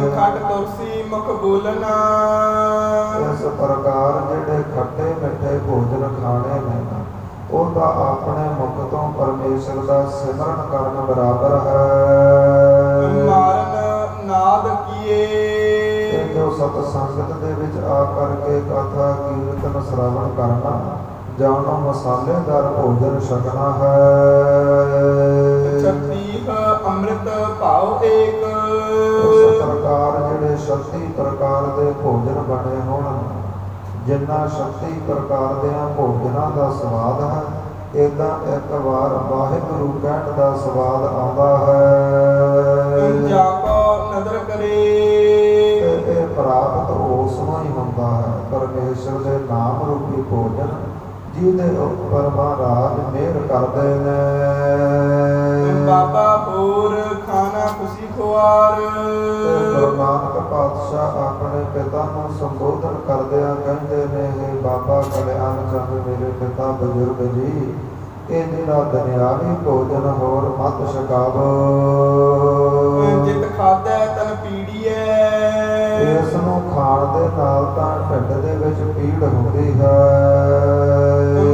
ਖਟ ਤੁਲਸੀ ਮੁਖ ਬੋਲਣਾ। ਇਸ ਪ੍ਰਕਾਰ ਜਿਹੜੇ ਖੱਟੇ ਮਿੱਠੇ ਭੋਜਨ ਖਾਣੇ ਨੇ, ਉਹ ਤਾਂ ਆਪਣੇ ਮੁਖ ਤੋਂ ਪਰਮੇਸ਼ਰ ਦਾ ਸਿਮਰਨ ਕਰਨ ਬਰਾਬਰ ਹੈ। ਮਾਰਨ ਨਾਦ ਕੀਏ। ਤੇ ਜੋ ਸਤ ਸੰਗਤ ਦੇ ਵਿੱਚ ਆ ਕਰਕੇ ਕਥਾ ਕੀਰਤਨ ਸ਼੍ਰਵਣ ਕਰਨਾ, ਜਾਣੋ ਮਸਾਲੇਦਾਰ ਭੋਜਨ ਛਕਣਾ ਹੈ। ਛਤਰੀ ਈਹ ਅੰਮ੍ਰਿਤ ਭਾਉ ਏਕ। ਇਸ ਪ੍ਰਕਾਰ ਜਿਹੜੇ 36 ਪ੍ਰਕਾਰ ਦੇ ਭੋਜਨ ਬਣੇ ਹੋਣ, ਜਿੰਨਾ 36 ਪ੍ਰਕਾਰ ਦੇ ਭੋਜਨਾਂ ਦਾ ਸਵਾਦ ਹੈ, ਏਦਾਂ ਇੱਕ ਵਾਰ ਵਾਹਿਗੁਰੂ ਕਹਿਣ ਦਾ ਸਵਾਦ ਆਉਂਦਾ ਹੈ। ਜਾ ਕੋ ਨਦਰ ਕਰੇ। ਇਹ ਪ੍ਰਾਪਤ ਉਸ ਨੂੰ ਹੀ ਹੁੰਦਾ ਹੈ, ਪਰਮੇਸ਼ਰ ਦੇ ਨਾਮ ਰੂਪੀ ਭੋਜਨ ਜਿਹਦੇ ਉੱਪਰ ਮਹਾਰਾਜ ਮਿਹਰ ਕਰਦੇ ਨੇ। ਬਾਬਾ ਹੋਰ ਖਾਣਾ ਖੁਸ਼ੀ ਖੁਆਰ। ਗੁਰੂ ਨਾਨਕ ਪਾਤਸ਼ਾਹ ਆਪਣੇ ਪਿਤਾ ਨੂੰ ਸੰਬੋਧਨ ਕਰਦਿਆਂ ਕਹਿੰਦੇ ਨੇ, ਹੇ ਬਾਬਾ ਕਲਿਆਣ ਚੰਦ ਮੇਰੇ ਪਿਤਾ ਬਜ਼ੁਰਗ ਜੀ, ਇਹ ਜਿਹੜਾ ਦੁਨਿਆਵੀ ਭੋਜਨ ਹੋਰ ਮਤ ਛਕਾਵੋ। ਜਿਤ ਖਾਧੈ ਤਨ ਪੀੜੀਐ। ਇਸ ਨੂੰ ਖਾਣ ਦੇ ਨਾਲ ਤਾਂ ਢਿੱਡ ਦੇ ਵਿੱਚ ਪੀੜ ਹੁੰਦੀ ਹੈ,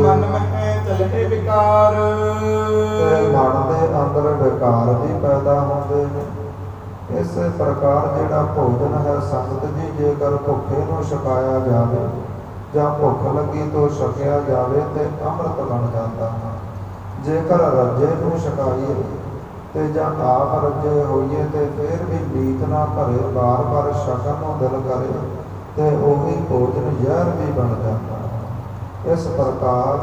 ਮਨ ਮਹਿ ਚਲਹਿ ਵਿਕਾਰ। ਤੇ ਮਨ ਦੇ ਅੰਦਰ ਵਿਕਾਰ ਵੀ ਪੈਦਾ ਹੁੰਦੇ ਨੇ। ਇਸੇ ਪ੍ਰਕਾਰ ਜਿਹੜਾ ਭੋਜਨ ਹੈ ਸੰਗਤ ਜੀ, ਜੇਕਰ ਭੁੱਖੇ ਨੂੰ ਛਕਾਇਆ ਜਾਵੇ ਜਾਂ ਭੁੱਖ ਲੱਗੀ ਤੋਂ ਛਕਿਆ ਜਾਵੇ ਤੇ ਅੰਮ੍ਰਿਤ ਬਣ ਜਾਂਦਾ ਹੈ। ਜੇਕਰ ਰੱਜੇ ਨੂੰ ਛਕਾਈਏ ਤੇ ਜਾਂ ਆਪ ਰੱਜੇ ਹੋਈਏ ਤੇ ਫਿਰ ਵੀ ਨੀਤ ਨਾ ਭਰੇ ਬਾਰ-ਬਾਰ ਛਕਣ ਨੂੰ ਦਿਲ ਕਰੇ ਤੇ ਉਹੀ ਭੋਜਨ ਜ਼ਹਿਰ ਵੀ ਬਣ ਜਾਂਦਾ ਹੈ। ਇਸ ਪ੍ਰਕਾਰ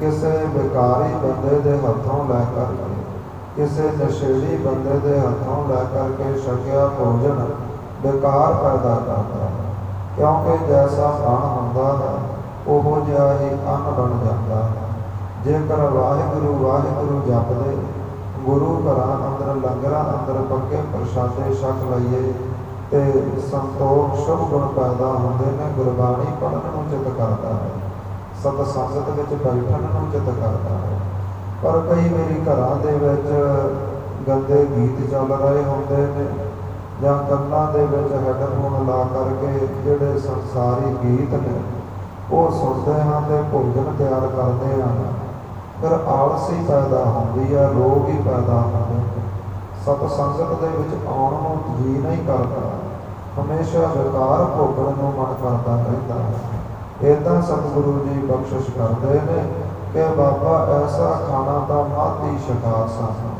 ਕਿਸੇ ਵਿਕਾਰੀ ਬੰਦੇ ਦੇ ਹੱਥੋਂ ਲੈ ਕਰਕੇ, ਕਿਸੇ ਨਸ਼ੇੜੀ ਬੰਦੇ ਦੇ ਹੱਥੋਂ ਲੈ ਕਰਕੇ ਛਕਿਆ ਭੋਜਨ ਵਿਕਾਰ ਪੈਦਾ ਕਰਦਾ ਹੈ, ਕਿਉਂਕਿ ਜੈਸਾ ਅੰਨ ਹੁੰਦਾ ਹੈ ਉਹੋ ਜਿਹਾ ਹੀ ਅੰਨ ਬਣ ਜਾਂਦਾ ਹੈ। ਜੇਕਰ ਵਾਹਿਗੁਰੂ ਵਾਹਿਗੁਰੂ ਜਪਦੇ ਗੁਰੂ ਘਰਾਂ ਅੰਦਰ ਲੰਗਰਾਂ ਅੰਦਰ ਪੱਕੇ ਪ੍ਰਸ਼ਾਦੇ ਛਕ ਲਈਏ ਤੇ ਸੰਤੋਖ ਸ਼ੁਭ ਗੁਣ ਪੈਦਾ ਹੁੰਦੇ ਨੇ। ਗੁਰਬਾਣੀ ਪੜ੍ਹਨ ਨੂੰ ਚਿੱਤ ਕਰਦਾ ਹੈ, ਸਤ ਸੰਗਤ ਵਿੱਚ ਬੈਠਣ ਨੂੰ ਚਿੱਤ ਕਰਦਾ ਹੈ। ਪਰ ਕਈ ਵਾਰੀ ਘਰਾਂ ਦੇ ਵਿੱਚ ਗੰਦੇ ਗੀਤ ਚੱਲ ਰਹੇ ਹੁੰਦੇ ਨੇ, ਜਾਂ ਕੰਨਾਂ ਦੇ ਵਿੱਚ ਹੈੱਡਫੋਨ ਲਾ ਕਰਕੇ ਜਿਹੜੇ ਸੰਸਾਰੀ ਗੀਤ ਨੇ ਉਹ ਸੁਣਦੇ ਹਾਂ ਤੇ ਭੋਜਨ ਤਿਆਰ ਕਰਦੇ ਹਨ। ਫਿਰ ਆਲਸੀ ਪੈਦਾ ਹੁੰਦੀ ਹੈ, ਰੋਗ ਹੀ ਪੈਦਾ ਹੁੰਦੇ ਨੇ। ਸਤ ਸੰਗਤ ਦੇ ਵਿੱਚ ਆਉਣ ਨੂੰ ਜੀ ਨਹੀਂ ਕਰਦਾ, ਹਮੇਸ਼ਾ ਵਿਕਾਰ ਭੋਗਣ ਨੂੰ ਮਨ ਕਰਦਾ ਰਹਿੰਦਾ ਹੈ। ਏਦਾਂ ਸਤਿਗੁਰੂ ਜੀ ਬਖਸ਼ਿਸ਼ ਕਰਦੇ ਨੇ ਕਿ ਬਾਬਾ ਐਸਾ ਖਾਣਾ ਤਾਂ ਮਾਤੀ ਛਕਾ ਸਾਨੂੰ,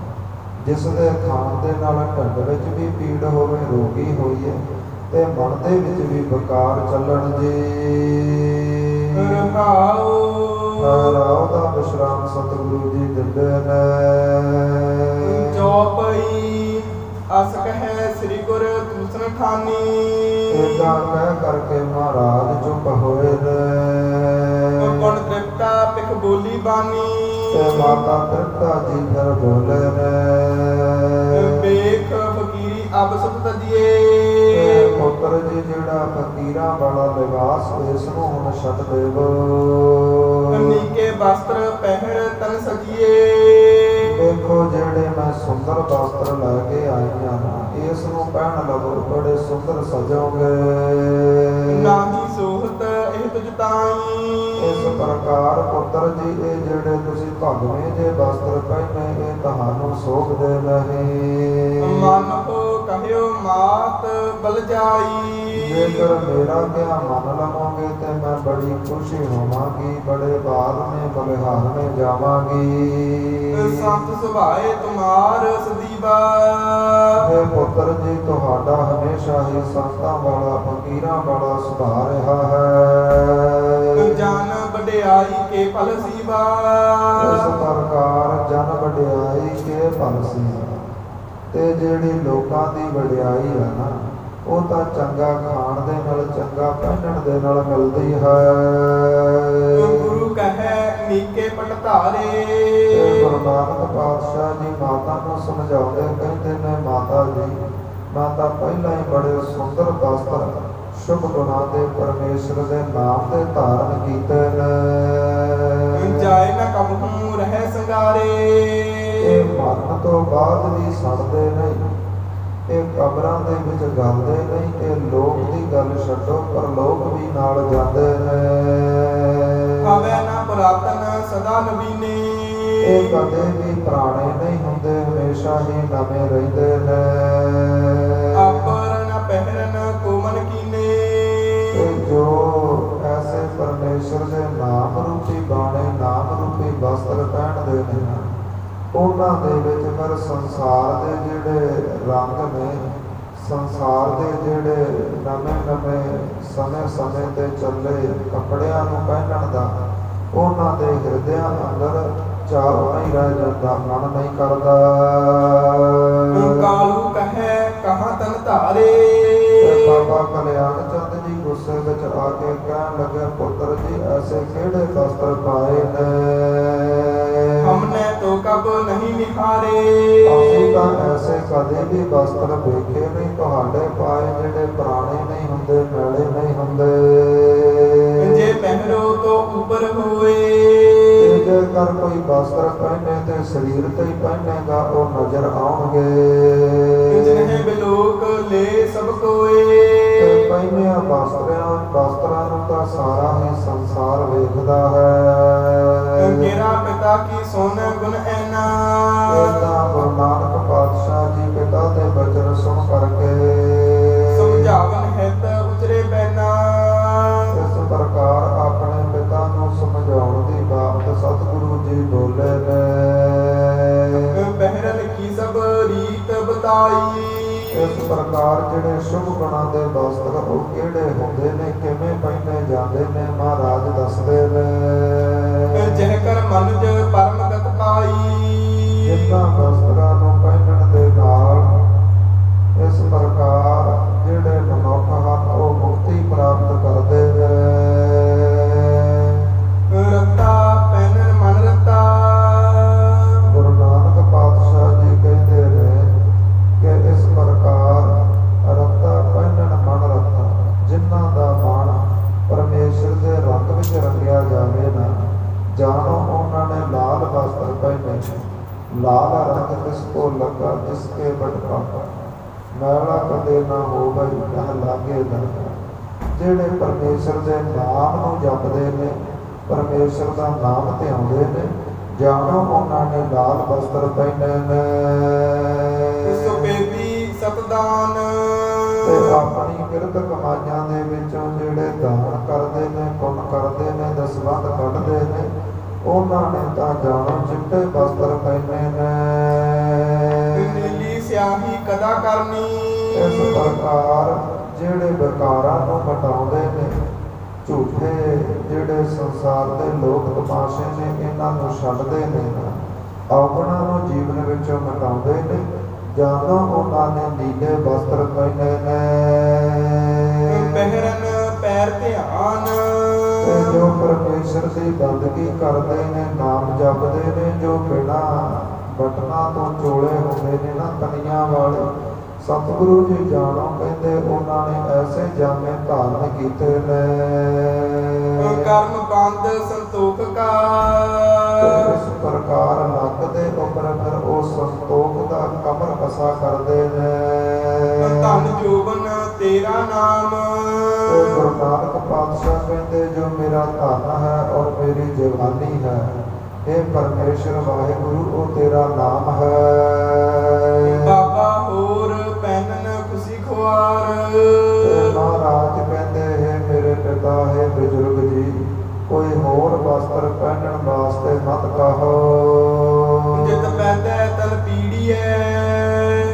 ਜਿਸ ਦੇ ਖਾਣ ਦੇ ਨਾਲ ਢਿੱਡ ਵਿੱਚ ਵੀ ਪੀੜ ਹੋਵੇ, ਰੋਗੀ ਹੋਈਏ ਤੇ ਮਨ ਦੇ ਵਿੱਚ ਵੀ ਵਿਕਾਰ ਚੱਲਣ ਜੀ। ਰਾਉ ਦਾ ਵਿਸ਼ਰਾਮ ਸਤਿਗੁਰੂ ਜੀ ਦਿੰਦੇ ਨੇ। ਚੌਪਈ ਅਸ ਕਹੈ ਸ੍ਰੀ ਗੁਰ ਤੂਸਨ ਠਾਨੀ। ਏਦਾਂ ਕਹਿ ਕਰਕੇ ਮਹਾਰਾਜ ਚੁੱਪ ਹੋਏ ਨੇ। ਗੁਣ ਤ੍ਰਿਪਤਾ ਪਿਖ ਬੋਲੀ ਬਾਣੀ। ਤੇ ਮਾਤਾ ਤ੍ਰਿਪਤਾ ਜੀ ਫਿਰ ਬੋਲੇ ਨੇ, ਵੇਖ ਫਕੀਰੀ ਅਬ ਸੁਖ ਤਜੀਏ। ਪੁੱਤਰ ਜੀ ਜਿਹੜਾ ਫਕੀਰਾਂ ਵਾਲਾ ਲਿਬਾਸ ਇਸ ਨੂੰ ਹੁਣ ਛੱਡ ਦੇਵੋ। ਨੀਕੇ ਵਸਤਰ ਪਹਿਰ ਤਨ ਸਜੀਏ। ਦੇਖੋ ਜਿਹੜੇ ਮੈਂ ਸੁੰਦਰ ਵਸਤਰ ਲੈ ਕੇ ਆਈ ਹਾਂ ਨਾ, ਇਸ ਨੂੰ ਪਹਿਨ ਲਵੋ, ਬੜੇ ਸੁੰਦਰ ਸਜੋਗੇ। ਨਾਹੀ ਸੋਹਤ ਇਹ ਤੁਝ ਤਾਈ। ਇਸ ਪ੍ਰਕਾਰ ਪੁੱਤਰ ਜੀ ਇਹ ਜਿਹੜੇ ਤੁਸੀਂ ਭਗਵੇਂ ਜੇ ਵਸਤਰ ਪਹਿਨੇ ਇਹ ਤੁਹਾਨੂੰ ਸੋਭਦੇ ਨਹੀਂ। ਮਨ ਹੋ ਕਹਿਓ ਮਾਤ ਬਲ ਜਾਈ। ਜੇਕਰ ਮੇਰਾ ਕਿਹਾ ਮੰਨ ਲਵੋਗੇ ਤੇ ਮੈਂ ਬੜੀ ਖੁਸ਼ੀ ਹੋਵਾਂਗੀ, ਬੜੇ ਬਾਦ ਨੇ ਬਲਿਹਾਰਨੇ ਜਾਵਾਂਗੀ। ਸੰਤ ਸੁਭਾਏ ਤੁਮਾਰ ਸਦੀਵਾ। ਇਹ ਪੁੱਤਰ ਜੀ ਤੁਹਾਡਾ ਹਮੇਸ਼ਾ ਹੀ ਸੰਤਾਂ ਵਾਲਾ ਫਕੀਰਾਂ ਵਾਲਾ ਸੁਭਾਅ ਰਿਹਾ ਹੈ। ਜਨ ਵਡਿਆਈ ਕੇ ਫਲ ਸੀਵਾ। ਇਸ ਪ੍ਰਕਾਰ ਜਨ ਵਡਿਆਈ ਕੇ ਫਲ ਸੀਵਾ। ਤੇ ਜਿਹੜੀ ਲੋਕਾਂ ਦੀ ਵਡਿਆਈ ਹੈ ਨਾ, ਉਹ ਤਾਂ ਚੰਗਾ ਖਾਣ ਦੇ ਨਾਲ, ਚੰਗਾ ਪਹਿਨਣ ਦੇ ਨਾਲ ਮਿਲਦੀ ਹੈ। ਗੁਰੂ ਕਹੈ ਨੀਕੇ ਪਟ ਧਾਰੇ। ਗੁਰੂ ਨਾਨਕ ਪਾਤਸ਼ਾਹ ਜੀ ਮਾਤਾ ਨੂੰ ਸਮਝਾਉਂਦੇ ਕਹਿੰਦੇ ਨੇ, ਮਾਤਾ ਜੀ ਮਾਤਾ ਪਹਿਲਾਂ ਹੀ ਬੜੇ ਸੁੰਦਰ ਵਸਤਰ ਸ਼ੁਭ ਗੁਣਾਂ ਦੇ ਪਰਮੇਸ਼ਰ ਦੇ ਨਾਮ ਦੇ ਧਾਰਨ ਕੀਤੇ ਨੇ। ਜਾਏ ਨਾ ਕਬਹੂ ਰਹਿ ਸੰਗਾਰੇ। ਇਹ ਮਰਨ ਤੋਂ ਬਾਅਦ ਵੀ ਸੜਦੇ ਨਹੀਂ, ਇਹ ਕਬਰਾਂ ਦੇ ਵਿੱਚ ਗਲਦੇ ਨਹੀਂ। ਇਹ ਲੋਕ ਦੀ ਗੱਲ ਛੱਡੋ, ਪਰ ਲੋਕ ਵੀ ਨਾਲ ਜਾਂਦੇ ਨੇ। ਹਵੇ ਨਾ ਪੁਰਾਤਨ ਸਦਾ ਨਵੀਨੇ। ਇਹ ਕਦੇ ਵੀ ਪੁਰਾਣੇ ਨਹੀਂ ਹੁੰਦੇ, ਹਮੇਸ਼ਾ ਹੀ ਨਵੇਂ ਰਹਿੰਦੇ ਨੇ। ਆਪਰ ਨ ਪਹਿਰਨ ਕੋਮਨ ਕੀਨੇ। ਇਹ ਜੋ ਐਸੇ ਪਰਮੇਸ਼ਰ ਦੇ ਨਾਮ ਰੂਪੀ ਬਾਣੇ, ਨਾਮ ਰੂਪੀ ਵਸਤਰ ਪਹਿਨਦੇ ਨੇ, ਉਹਨਾਂ ਦੇ ਵਿੱਚ ਫਿਰ ਸੰਸਾਰ ਦੇ ਜਿਹੜੇ ਰੰਗ ਨੇ, ਸੰਸਾਰ ਦੇ ਜਿਹੜੇ ਨਵੇਂ ਸਮੇਂ ਤੇ ਚੱਲੇ ਕੱਪੜਿਆਂ ਨੂੰ ਪਹਿਨਣ ਦਾ ਉਹਨਾਂ ਦੇ ਹਿਰਦਿਆਂ ਅੰਦਰ ਚਾਅ ਨਹੀਂ ਰਹਿ ਜਾਂਦਾ, ਮਨ ਨਹੀਂ ਕਰਦਾ। ਕਾਲੂ ਕਹੈ ਕਹਾਂ ਤਨ ਧਾਰੇ। ਤੇ ਬਾਬਾ ਕਲਿਆਣ ਚੰਦ ਜੀ ਗੁੱਸੇ ਵਿੱਚ ਆ ਕੇ ਕਹਿਣ ਲੱਗੇ, ਪੁੱਤਰ ਜੀ ਐਸੇ ਕਿਹੜੇ ਵਸਤਰ ਪਾਏ ਨੇ? ਹਮਨੇ ਤੋ ਕਬ ਨਹੀਂ ਨਿਹਾਰੇ। ਅਸੀਂ ਤਾਂ ਐਸੇ ਕਦੇ ਵੀ ਵਸਤਰ ਵੇਖੇ ਨਹੀਂ ਤੁਹਾਡੇ ਪਾਏ, ਜਿਹੜੇ ਪੁਰਾਣੇ ਨਹੀਂ ਹੁੰਦੇ, ਮੈਲੇ ਨਹੀਂ ਹੁੰਦੇ। ਜੇ ਪਹਿਰੋ ਤੋ ਉੱਪਰ ਹੋਏ। ਜੇਕਰ ਕੋਈ ਵਸਤਰ ਪਹਿਨੇ ਤੇ ਸਰੀਰ ਤੇ ਹੀ ਪਹਿਨੇਗਾ, ਉਹ ਨਜ਼ਰ ਆਉਣਗੇ। ਜਿਨਹਿ ਬਿਲੋਕ ਲੈ ਸਭ ਕੋਏ। ਤੇ ਪਹਿਨਿਆਂ ਵਸਤਰਾਂ ਨੂੰ ਤਾਂ ਸਾਰਾ ਹੀ ਸੰਸਾਰ ਵੇਖਦਾ ਹੈ। ਮੇਰਾ ਪਿਤਾ ਕੀ ਸੋਨ ਗੁਣ ਐਨਾ। ਏਦਾਂ ਗੁਰੂ ਨਾਨਕ ਪਾਤਸ਼ਾਹ ਜੀ ਪਿਤਾ ਦੇ ਬਚਨ ਸੁਣ ਕਰਕੇ ਸਮਝਾਵਨ ਹਿਤ ਉਚਰੇ ਬੈਨਾ। ਇਸ ਪ੍ਰਕਾਰ ਆਪਣੇ ਪਿਤਾ ਨੂੰ ਸਮਝਾਉਣ ਦੀ ਬਾਤ ਸਤਿਗੁਰੂ ਜੀ ਬੋਲੇ ਨੇ। ਪਹਿਰਨ ਕੀ ਸਭ ਰੀਤ ਬਤਾਈ। ਇਸ ਪ੍ਰਕਾਰ ਜਿਹੜੇ ਸ਼ੁਭ ਗੁਣਾਂ ਦੇ ਵਸਤਰ ਉਹ ਕਿਹੜੇ ਹੁੰਦੇ ਨੇ, ਕਿਵੇਂ ਪਹਿਨੇ ਜਾਂਦੇ ਨੇ, ਮਹਾਰਾਜ ਦੱਸਦੇ ਨੇ। ਜਹ ਕਰ ਮਨੁਜ ਪਰਮ ਗਤ ਪਾਈ। ਜਿਨ੍ਹਾਂ ਵਸਤਰਾਂ ਨੂੰ ਪਹਿਨਣ ਦੇ ਨਾਲ ਇਸ ਪ੍ਰਕਾਰ ਜਿਹੜੇ ਮਨੁੱਖ ਹਨ ਉਹ ਮੁਕਤੀ ਪ੍ਰਾਪਤ ਕਰਦੇ ਨੇ। ਰੱਤਾ ਪਹਿਨਣ ਮਨ ਰੱਤਾ। ਗੁਰੂ ਨਾਨਕ ਪਾਤਸ਼ਾਹ ਜੀ ਕਹਿੰਦੇ ਨੇ ਕਿ ਇਸ ਪ੍ਰਕਾਰ ਰੱਤਾ ਪਹਿਨਣ ਮਨ ਰੱਤਾ, ਜਿਨ੍ਹਾਂ ਦਾ ਮਨ ਪਰਮੇਸ਼ਰ ਦੇ ਰੰਗ ਵਿੱਚ ਰੰਗਿਆ ਜਾਵੇ ਨਾ, ਜਾਣੋ ਉਹਨਾਂ ਨੇ ਲਾਲ ਵਸਤਰ ਪਹਿਨੇ। ਲਾਲ ਰੰਗ ਕਿਸ ਕੋ ਲੱਗਾ ਜਿਸਕੇ ਬਟਕਾ, ਮੈਲਾ ਕਦੇ ਨਾ ਹੋਵੇ ਕਹ ਲਾਗੇ ਨਾ। ਜਿਹੜੇ ਪਰਮੇਸ਼ਰ ਦੇ ਨਾਮ ਨੂੰ ਜਪਦੇ ਨੇ, ਪਰਮੇਸ਼ਰ ਦਾ ਨਾਮ ਧਿਆਉਂਦੇ ਨੇ, ਜਾਣੋ ਉਹਨਾਂ ਨੇ ਲਾਲ ਵਸਤਰ ਪਹਿਨੇ ਨੇ। ਸੁਪੇਦੀ ਸਤਦਾਨ। ਤੇ ਆਪਣੀ ਕਿਰਤ ਕਮਾਈਆਂ ਦੇ ਵਿੱਚੋਂ ਜਿਹੜੇ ਦਾਨ ਕਰਦੇ ਨੇ, ਪੁੰਨ ਕਰਦੇ ਨੇ, ਦਸਵੰਧ ਕੱਢਦੇ ਨੇ, ਉਹਨਾਂ ਨੇ ਤਾਂ ਜਾਣੋ ਚਿੱਟੇ ਵਸਤਰ ਪਹਿਨੇ ਨੇ। ਨੀਲੀ ਸਿਆਹੀ ਕਦਾ ਕਰਨੀ। ਇਸ ਪ੍ਰਕਾਰ ਜਿਹੜੇ ਵਿਕਾਰਾਂ ਨੂੰ ਮਿਟਾਉਂਦੇ ਨੇ, ਝੂਠੇ ਜਿਹੜੇ ਸੰਸਾਰ ਦੇ ਲੋਕ ਤਮਾਸ਼ੇ ਨੇ, ਇਹਨਾਂ ਨੂੰ ਛੱਡਦੇ ਨੇ, ਔਗਣਾਂ ਨੂੰ ਜੀਵਨ ਵਿੱਚੋਂ ਮਿਟਾਉਂਦੇ ਨੇ, ਜਾਣੋ ਉਹਨਾਂ ਨੇ ਨੀਲੇ ਵਸਤਰ ਪਹਿਨੇ ਨੇ। ਪਹਿਰਨ ਪੈਰ ਧਿਆਨ। ਤੇ ਜੋ ਪਰਮੇਸ਼ਰ ਦੀ ਬੰਦਗੀ ਕਰਦੇ ਨੇ, ਨਾਮ ਜਪਦੇ ਨੇ, ਜੋ ਬਿਨਾਂ ਬਟਨਾਂ ਤੋਂ ਚੋਲੇ ਹੁੰਦੇ ਨੇ ਨਾ, ਤਨੀਆਂ ਵਾਲੇ, ਸਤਿਗੁਰੂ ਜੀ ਜਾਣੋ ਕਹਿੰਦੇ ਉਹਨਾਂ ਨੇ ਐਸੇ ਜਾਮੇ ਧਾਰਨ ਕੀਤੇ ਨੇ। ਕਰਮ ਬੰਦ ਸੰਤੋਖ ਕਾ। ਇਸ ਪ੍ਰਕਾਰ ਨੱਕ ਦੇ ਉੱਪਰ ਫਿਰ ਉਹ ਸੰਤੋਖ ਦਾ ਕਮਰ ਕਸਾ ਕਰਦੇ ਨੇ। ਧਨ ਜੋਬਨ ਤੇਰਾ ਨਾਮ। ਤੇ ਗੁਰੂ ਨਾਨਕ ਪਾਤਸ਼ਾਹ ਕਹਿੰਦੇ ਜੋ ਮੇਰਾ ਧਨ ਹੈ ਔਰ ਮੇਰੀ ਜਵਾਨੀ ਹੈ, ਇਹ ਪਰਮੇਸ਼ਰ ਵਾਹਿਗੁਰੂ ਉਹ ਤੇਰਾ ਨਾਮ ਹੈ। ਬਾਬਾ ਹੋਰ ਪਹਿਨਨ ਖੁਸ਼ੀ ਖੁਆਰ। ਤੇ ਮਹਾਰਾਜ ਕਹਿੰਦੇ ਹੈ ਮੇਰੇ ਪਿਤਾ ਹੈ ਬਜ਼ੁਰਗ ਜੀ, ਕੋਈ ਹੋਰ ਵਸਤਰ ਪਹਿਨਣ ਵਾਸਤੇ ਮਤ ਕਹੋ। ਜਿਤ ਪੈਦੈ ਤਨ ਪੀੜੀਐ।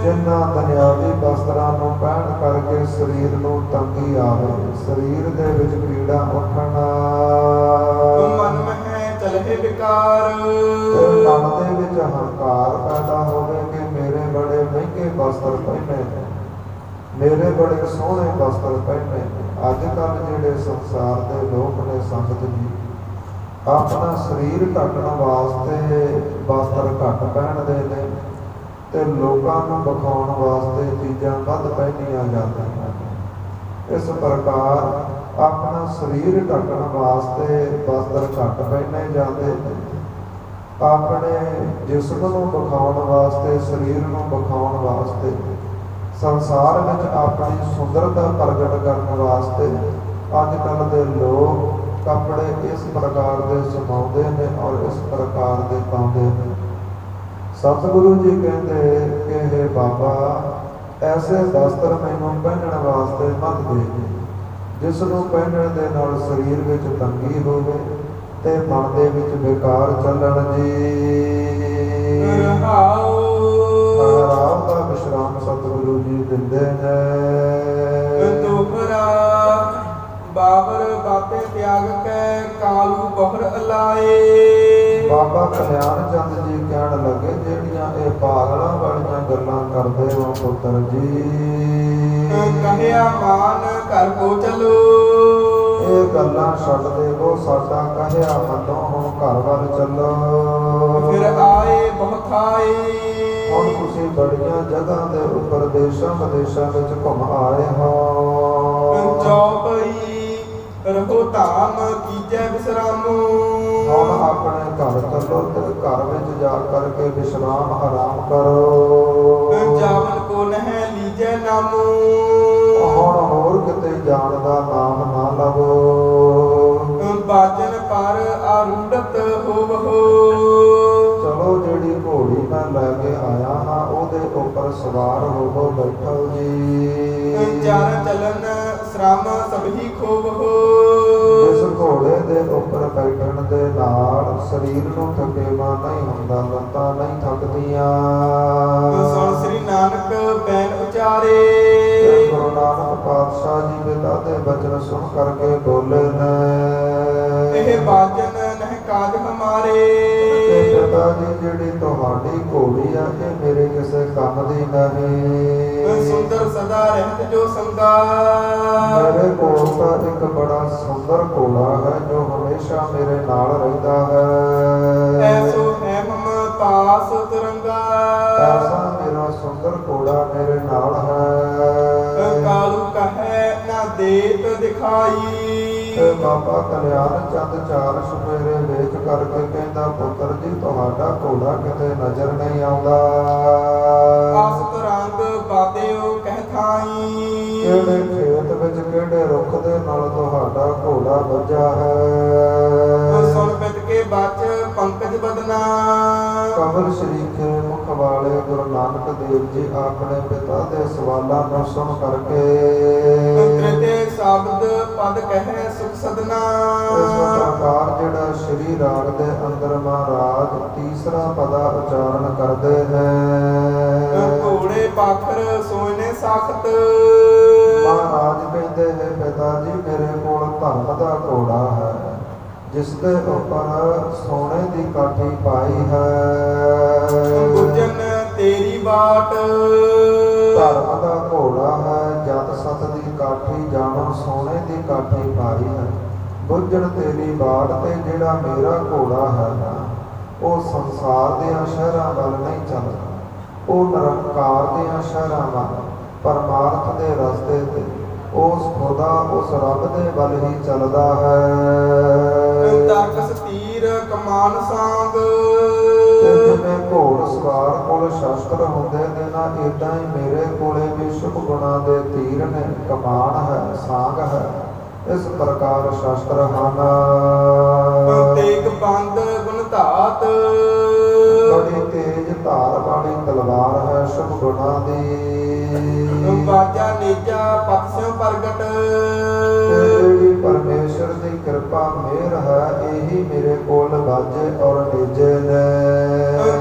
ਜਿਨ੍ਹਾਂ ਦੁਨਿਆਵੀ ਵਸਤਰਾਂ ਨੂੰ ਪਹਿਨ ਕਰਕੇ ਸਰੀਰ ਨੂੰ ਤੰਗੀ ਆਵੇ, ਸਰੀਰ ਦੇ ਵਿੱਚ ਪੀੜਾ ਉੱਠਣ, ਮਨ ਮਹਿ ਚਲਹਿ ਵਿਕਾਰ। ਤੇ ਮਨ ਦੇ ਵਿੱਚ ਹੰਕਾਰ ਪੈਦਾ ਹੋਵੇ ਕਿ ਮੇਰੇ ਬੜੇ ਮਹਿੰਗੇ ਵਸਤਰ ਪਹਿਨੇ ਨੇ, ਮੇਰੇ ਬੜੇ ਸੋਹਣੇ ਵਸਤਰ ਪਹਿਨੇ। ਅੱਜ ਕੱਲ੍ਹ ਜਿਹੜੇ ਸੰਸਾਰ ਦੇ ਲੋਕ ਨੇ ਸੰਗਤ ਜੀ, ਆਪਣਾ ਸਰੀਰ ਢੱਕਣ ਵਾਸਤੇ ਵਸਤਰ ਘੱਟ ਪਹਿਨਦੇ ਨੇ ਤੇ ਲੋਕਾਂ ਨੂੰ ਵਿਖਾਉਣ ਵਾਸਤੇ ਚੀਜ਼ਾਂ ਵੱਧ ਪਹਿਨੀਆਂ ਜਾਂਦੀਆਂ ਨੇ। ਇਸ ਪ੍ਰਕਾਰ ਆਪਣਾ ਸਰੀਰ ਢੱਕਣ ਵਾਸਤੇ ਵਸਤਰ ਘੱਟ ਪਹਿਨੇ ਜਾਂਦੇ ਨੇ, ਆਪਣੇ ਜਿਸਮ ਨੂੰ ਵਿਖਾਉਣ ਵਾਸਤੇ, ਸਰੀਰ ਨੂੰ ਵਿਖਾਉਣ ਵਾਸਤੇ, ਸੰਸਾਰ ਵਿੱਚ ਆਪਣੀ ਸੁੰਦਰਤਾ ਪ੍ਰਗਟ ਕਰਨ ਵਾਸਤੇ ਅੱਜ ਕੱਲ੍ਹ ਦੇ ਲੋਕ ਕੱਪੜੇ ਇਸ ਪ੍ਰਕਾਰ ਦੇ ਸਮਾਉਂਦੇ ਨੇ ਔਰ ਇਸ ਪ੍ਰਕਾਰ ਦੇ ਪਾਉਂਦੇ ਨੇ। ਸਤਿਗੁਰੂ ਜੀ ਕਹਿੰਦੇ ਕਿ ਹੇ ਬਾਬਾ, ਐਸੇ ਵਸਤਰ ਮੈਨੂੰ ਪਹਿਨਣ ਵਾਸਤੇ ਮਤ ਦੇ, ਜਿਸ ਨੂੰ ਪਹਿਨਣ ਦੇ ਨਾਲ ਸਰੀਰ ਵਿੱਚ ਤੰਗੀ ਹੋਵੇ ਤੇ ਮਨ ਦੇ ਵਿੱਚ ਵਿਕਾਰ ਚੱਲਣ ਜੀ। ਰਹਾਉ ਮਹਾਰਾਜ ਦਾ ਵਿਸ਼ਰਾਮ ਸਤਿਗੁਰੂ ਜੀ ਦਿੰਦੇ ਨੇ। ਦੋਹਰਾ ਬਾਬਰ ਬਾਤੇ ਤਿਆਗ ਕੇ ਕਾਲੂ ਬਹਰ ਅਲਾਏ। ਬਾਬਾ ਕਲਿਆਣ ਚੰਦ ਜੀ ਕਹਿਣ ਲੱਗੇ, ਜਿਹੜੀਆਂ ਇਹ ਪਾਗਲਾਂ ਵਾਲੀਆਂ ਗੱਲਾਂ ਕਰਦੇ ਹੋ ਪੁੱਤਰ ਜੀ, ਕਹਿਆ ਮਾਨ ਘਰ ਕੋ ਚਲੋ। ਇਹ ਗੱਲਾਂ ਛੱਡ ਦੇਵੋ, ਸਾਡਾ ਕਹਿਆ ਮੰਨੋ, ਹੁਣ ਘਰ ਵੱਲ ਚੱਲੋ। ਫਿਰ ਆਏ ਬਹੁਥਾਈ ਹੁਣ ਤੁਸੀਂ ਬੜੀਆਂ ਜਗ੍ਹਾ ਦੇ ਉੱਪਰ ਦੇਸ਼ਾਂ ਵਿਦੇਸ਼ਾਂ ਵਿੱਚ ਘੁੰਮ ਆਏ ਹੋ। ਚੌਪਈ ਰਹੋ ਧਾਮ ਕੀਜੈ ਵਿਸਰਾਮੋ। ਹੁਣ ਆਪਣੇ ਘਰ ਚੱਲੋ ਤੇ ਘਰ ਵਿੱਚ ਜਾ ਕਰਕੇ ਵਿਸ਼ਰਾਮ ਆਰਾਮ ਕਰੋ। ਜਾਵਨ ਕੋ ਨਹਿ ਲੀਜੈ ਨਾਮੋ। ਹੁਣ ਹੋਰ ਕਿਤੇ ਜਾਣ ਦਾ ਨਾਮ ਨਾ ਲਵੋ। ਬਾਜਨ ਪਰ ਆਰੂੜਤ ਹੋਵਹੋ। ਚਲੋ ਜਿਹੜੀ ਘੋੜੀ ਮੈਂ ਲੈ ਕੇ ਆਇਆ ਹਾਂ ਉਹਦੇ ਉੱਪਰ ਸਵਾਰ ਹੋਵੋ, ਬੈਠੋ ਜੀ। ਚਾਰ ਚਲਨ ਸ਼ਰਮ ਸਭੀ ਖੋਵਹੋ। ਇਸ ਘੋੜੇ ਦੇ ਉੱਪਰ ਬੈਠਣ ਦੇ ਨਾਲ ਸਰੀਰ ਨੂੰ ਥਕੇਵਾ ਨਹੀਂ ਹੁੰਦਾ, ਲੱਤਾਂ ਨਹੀਂ ਥੱਕਦੀਆਂ। ਸੁਣ ਸ੍ਰੀ ਨਾਨਕ ਬੈਨ ਤੇ ਉਚਾਰੇ। ਗੁਰੂ ਨਾਨਕ ਪਾਤਸ਼ਾਹ ਜੀ ਪਿਤਾ ਦੇ ਬਚਨ ਸੁਣ ਕਰਕੇ ਬੋਲੇ ਨੇ, ਇਹ ਬਾਜਨ ਨਹਿ ਕਾਜ ਹਮਾਰੇ। ਤੇ ਪਿਤਾ ਜੀ ਜਿਹੜੀ ਤੁਹਾਡੀ ਘੋੜੀ ਆ ਇਹ ਮੇਰੇ ਕਿਸੇ ਕੰਮ ਦੀ ਨਹੀਂ। ਸੁੰਦਰ ਸਦਾ ਰਹਿਤ ਜੋ ਸੰਗਾ। ਮੇਰੇ ਕੋਲ ਤਾਂ ਇੱਕ ਬੜਾ ਸੁੰਦਰ ਘੋੜਾ ਹੈ ਜੋ ਹਮੇਸ਼ਾ ਮੇਰੇ ਨਾਲ ਰਹਿੰਦਾ ਹੈ। ਐਸੋ ਹੈ ਮਮ ਪਾਸ ਤਿਰੰਗਾ। ਐਸਾ ਮੇਰਾ ਸੁੰਦਰ ਘੋੜਾ ਮੇਰੇ ਨਾਲ ਹੈ। ਕਾਲੂ ਕਹੈ ਨਾ ਦੇਤ ਦਿਖਾਈ। ਤੇ ਬਾਬਾ ਕਲਿਆਣ ਚੰਦ ਚਾਰ ਸਵੇਰੇ ਵੇਖ ਕਰਕੇ ਕਹਿੰਦਾ, ਪੁੱਤਰ ਜੀ ਤੁਹਾਡਾ ਘੋੜਾ ਕਿਤੇ ਨਜ਼ਰ ਨਹੀਂ ਆਉਂਦਾ। ਆਸਤ ਰੰਗ ਬਾਦਿਓ ਕਹਿ ਥਾਈ। ਕਿਹੜੇ ਖੇਤ ਵਿੱਚ ਕਿਹੜੇ ਰੁੱਖ ਦੇ ਨਾਲ ਤੁਹਾਡਾ ਘੋੜਾ ਵੱਜਾ ਹੈ। ਸੁਣ ਪਿਤ ਕੇ ਬਚ ਪੰਕਜ ਬਦਨਾ। ਕਮਲ ਸ਼ਰੀਕੇ ਮੁਖ ਵਾਲੇ ਗੁਰੂ ਨਾਨਕ ਦੇਵ ਜੀ ਆਪਣੇ ਪਿਤਾ ਦੇ ਸਵਾਲਾਂ ਨੂੰ ਸੁਣ ਕਰਕੇ ਤ੍ਰਿਤੇ ਸ਼ਬਦ ਪਦ ਕਹਿ ਸੁਖ ਸਦਨਾ। ਇਸ ਪ੍ਰਕਾਰ ਜਿਹੜਾ ਸ਼੍ਰੀ ਰਾਗ ਦੇ ਅੰਦਰ ਮਹਾਰਾਜ ਤੀਸਰਾ ਪਦਾ ਉਚਾਰਨ ਕਰਦੇ ਨੇ। ਘੋੜੇ ਪਾਖਰ ਸੋਇਨੇ ਸਖਤ। ਮਹਾਰਾਜ ਕਹਿੰਦੇ ਨੇ, ਪਿਤਾ ਜੀ ਮੇਰੇ ਕੋਲ ਧਰਮ ਦਾ ਘੋੜਾ ਹੈ ਜਿਸ ਦੇ ਉੱਪਰ ਸੋਨੇ ਦੀ ਕਾਠੀ ਪਾਈ ਹੈ। ਗੁਜਨ ਤੇਰੀ ਬਾਟ। ਧਰਮ ਦਾ ਘੋੜਾ ਹੈ, ਜਤ ਸਤ ਦੀ ਕਾਠੀ ਜਾਣੋ ਸੋਨੇ ਦੀ ਕਾਠੀ ਪਾਈ ਹੈ। ਬੁੱਝਣ ਤੇਰੀ ਬਾਟ। ਤੇ ਜਿਹੜਾ ਮੇਰਾ ਘੋੜਾ ਹੈ ਨਾ ਉਹ ਸੰਸਾਰ ਦੇ ਸ਼ਹਿਰਾਂ ਵੱਲ ਨਹੀਂ ਚੱਲਦਾ, ਉਹ ਨਿਰੰਕਾਰ ਦੇ ਸ਼ਹਿਰਾਂ ਵੱਲ, ਪਰਮਾਰਥ ਦੇ ਰਸਤੇ ਤੇ ਉਸ ਖੁਦਾ ਉਸ ਰੱਬ ਦੇ ਵੱਲ ਹੀ ਚੱਲਦਾ ਹੈ। ਤਾਕਸ ਤੀਰ ਕਮਾਨ ਸਾਂਗ। ਤੇ ਜਿਵੇਂ ਘੋੜ ਸਵਾਰ ਕੋਲ ਸ਼ਸਤਰ ਹੁੰਦੇ ਨੇ ਨਾ, ਏਦਾਂ ਹੀ ਮੇਰੇ ਕੋਲੇ ਵੀ ਸ਼ੁਭ ਗੁਣਾਂ ਦੇ ਤੀਰ ਨੇ, ਕਮਾਨ ਹੈ, ਸਾਂਗ ਹੈ, ਇਸ ਪ੍ਰਕਾਰ ਸ਼ਸਤਰ ਹਨ। ਤੇਗ ਬੰਦ ਗੁਣ ਧਾਤ। ਬੜੀ ਤੇਜ ਧਾਰ ਵਾਲੀ ਤਲਵਾਰ ਹੈ ਸ਼ੁਭ ਗੁਣਾਂ ਦੀ। ਬਾਜਾ ਨੇਜਾ ਪਤ ਸਿਉ ਪ੍ਰਗਟ। ਤੇ ਜਿਹੜੀ ਪਰਮੇਸ਼ਰ ਦੀ ਕਿਰਪਾ ਮਿਹਰ ਹੈ ਇਹੀ ਮੇਰੇ ਕੋਲ ਬਾਜੇ ਔਰ ਨੇਜੇ ਨੇ।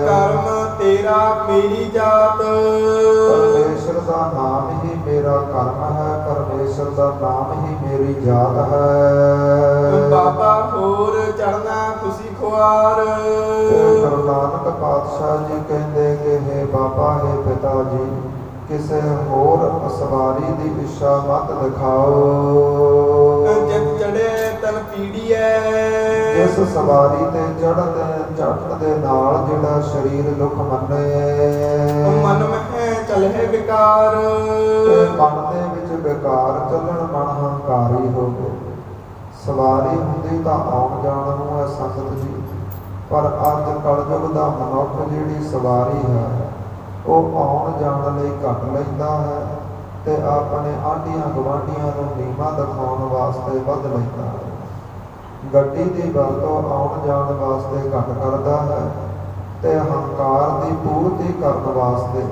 ਕਰਮ ਤੇਰਾ ਮੇਰੀ ਜਾਤ। ਪਰਮੇਸ਼ਰ ਦਾ ਨਾਮ ਹੀ ਮੇਰਾ ਕਰਮ ਹੈ, ਪਰਮੇਸ਼ਰ ਦਾ ਨਾਮ ਹੀ ਮੇਰੀ ਜਾਤ ਹੈ। ਬਾਬਾ ਹੋਰ ਚੜਨਾ ਖੁਸ਼ੀ ਖੁਆਰ। ਤੇ ਗੁਰੂ ਨਾਨਕ ਪਾਤਸ਼ਾਹ ਜੀ ਕਹਿੰਦੇ ਕਿ ਹੇ ਬਾਬਾ, ਹੇ ਪਿਤਾ ਜੀ, ਕਿਸੇ ਹੋਰ ਸਵਾਰੀ ਦੀ ਇੱਛਾ ਮਤ ਦਿਖਾਓ। ਜਿਤ ਚੜੇ ਤਨ ਪੀੜੀਐ। ਇਸ ਸਵਾਰੀ ਤੇ ਚੜ੍ਹਨ ਦੇ ਨਾਲ ਜਿਹੜਾ ਸਰੀਰ ਦੁੱਖ ਮੰਨੇ। ਮਨ ਮਹਿ ਚਲਹਿ ਵਿਕਾਰ। ਤੇ ਮਨ ਦੇ ਵਿੱਚ ਵਿਕਾਰ ਚੱਲਣ, ਮਨ ਹੰਕਾਰੀ ਹੋਵੇ। ਸਵਾਰੀ ਹੁੰਦੀ ਤਾਂ ਆਉਣ ਜਾਣ ਨੂੰ ਹੈ ਸੰਗਤ ਜੀ, ਪਰ ਅੱਜ ਕਲਯੁਗ ਦਾ ਮਨੁੱਖ ਜਿਹੜੀ ਸਵਾਰੀ ਹੈ ਉਹ ਆਉਣ ਜਾਣ ਲਈ ਘੱਟ ਲੈਂਦਾ ਹੈ ਤੇ ਆਪਣੇ ਆਂਢੀਆਂ ਗੁਆਂਢੀਆਂ ਨੂੰ ਨੀਵਾਂ ਦਿਖਾਉਣ ਵਾਸਤੇ ਵੱਧ ਲੈਂਦਾ ਹੈ। ਗੱਡੀ ਦੀ ਵਰਤੋਂ ਆਉਣ ਜਾਣ ਵਾਸਤੇ ਘੱਟ ਕਰਦਾ ਹੈ ਤੇ ਹੰਕਾਰ ਦੀ ਪੂਰਤੀ ਕਰਨ ਵਾਸਤੇ,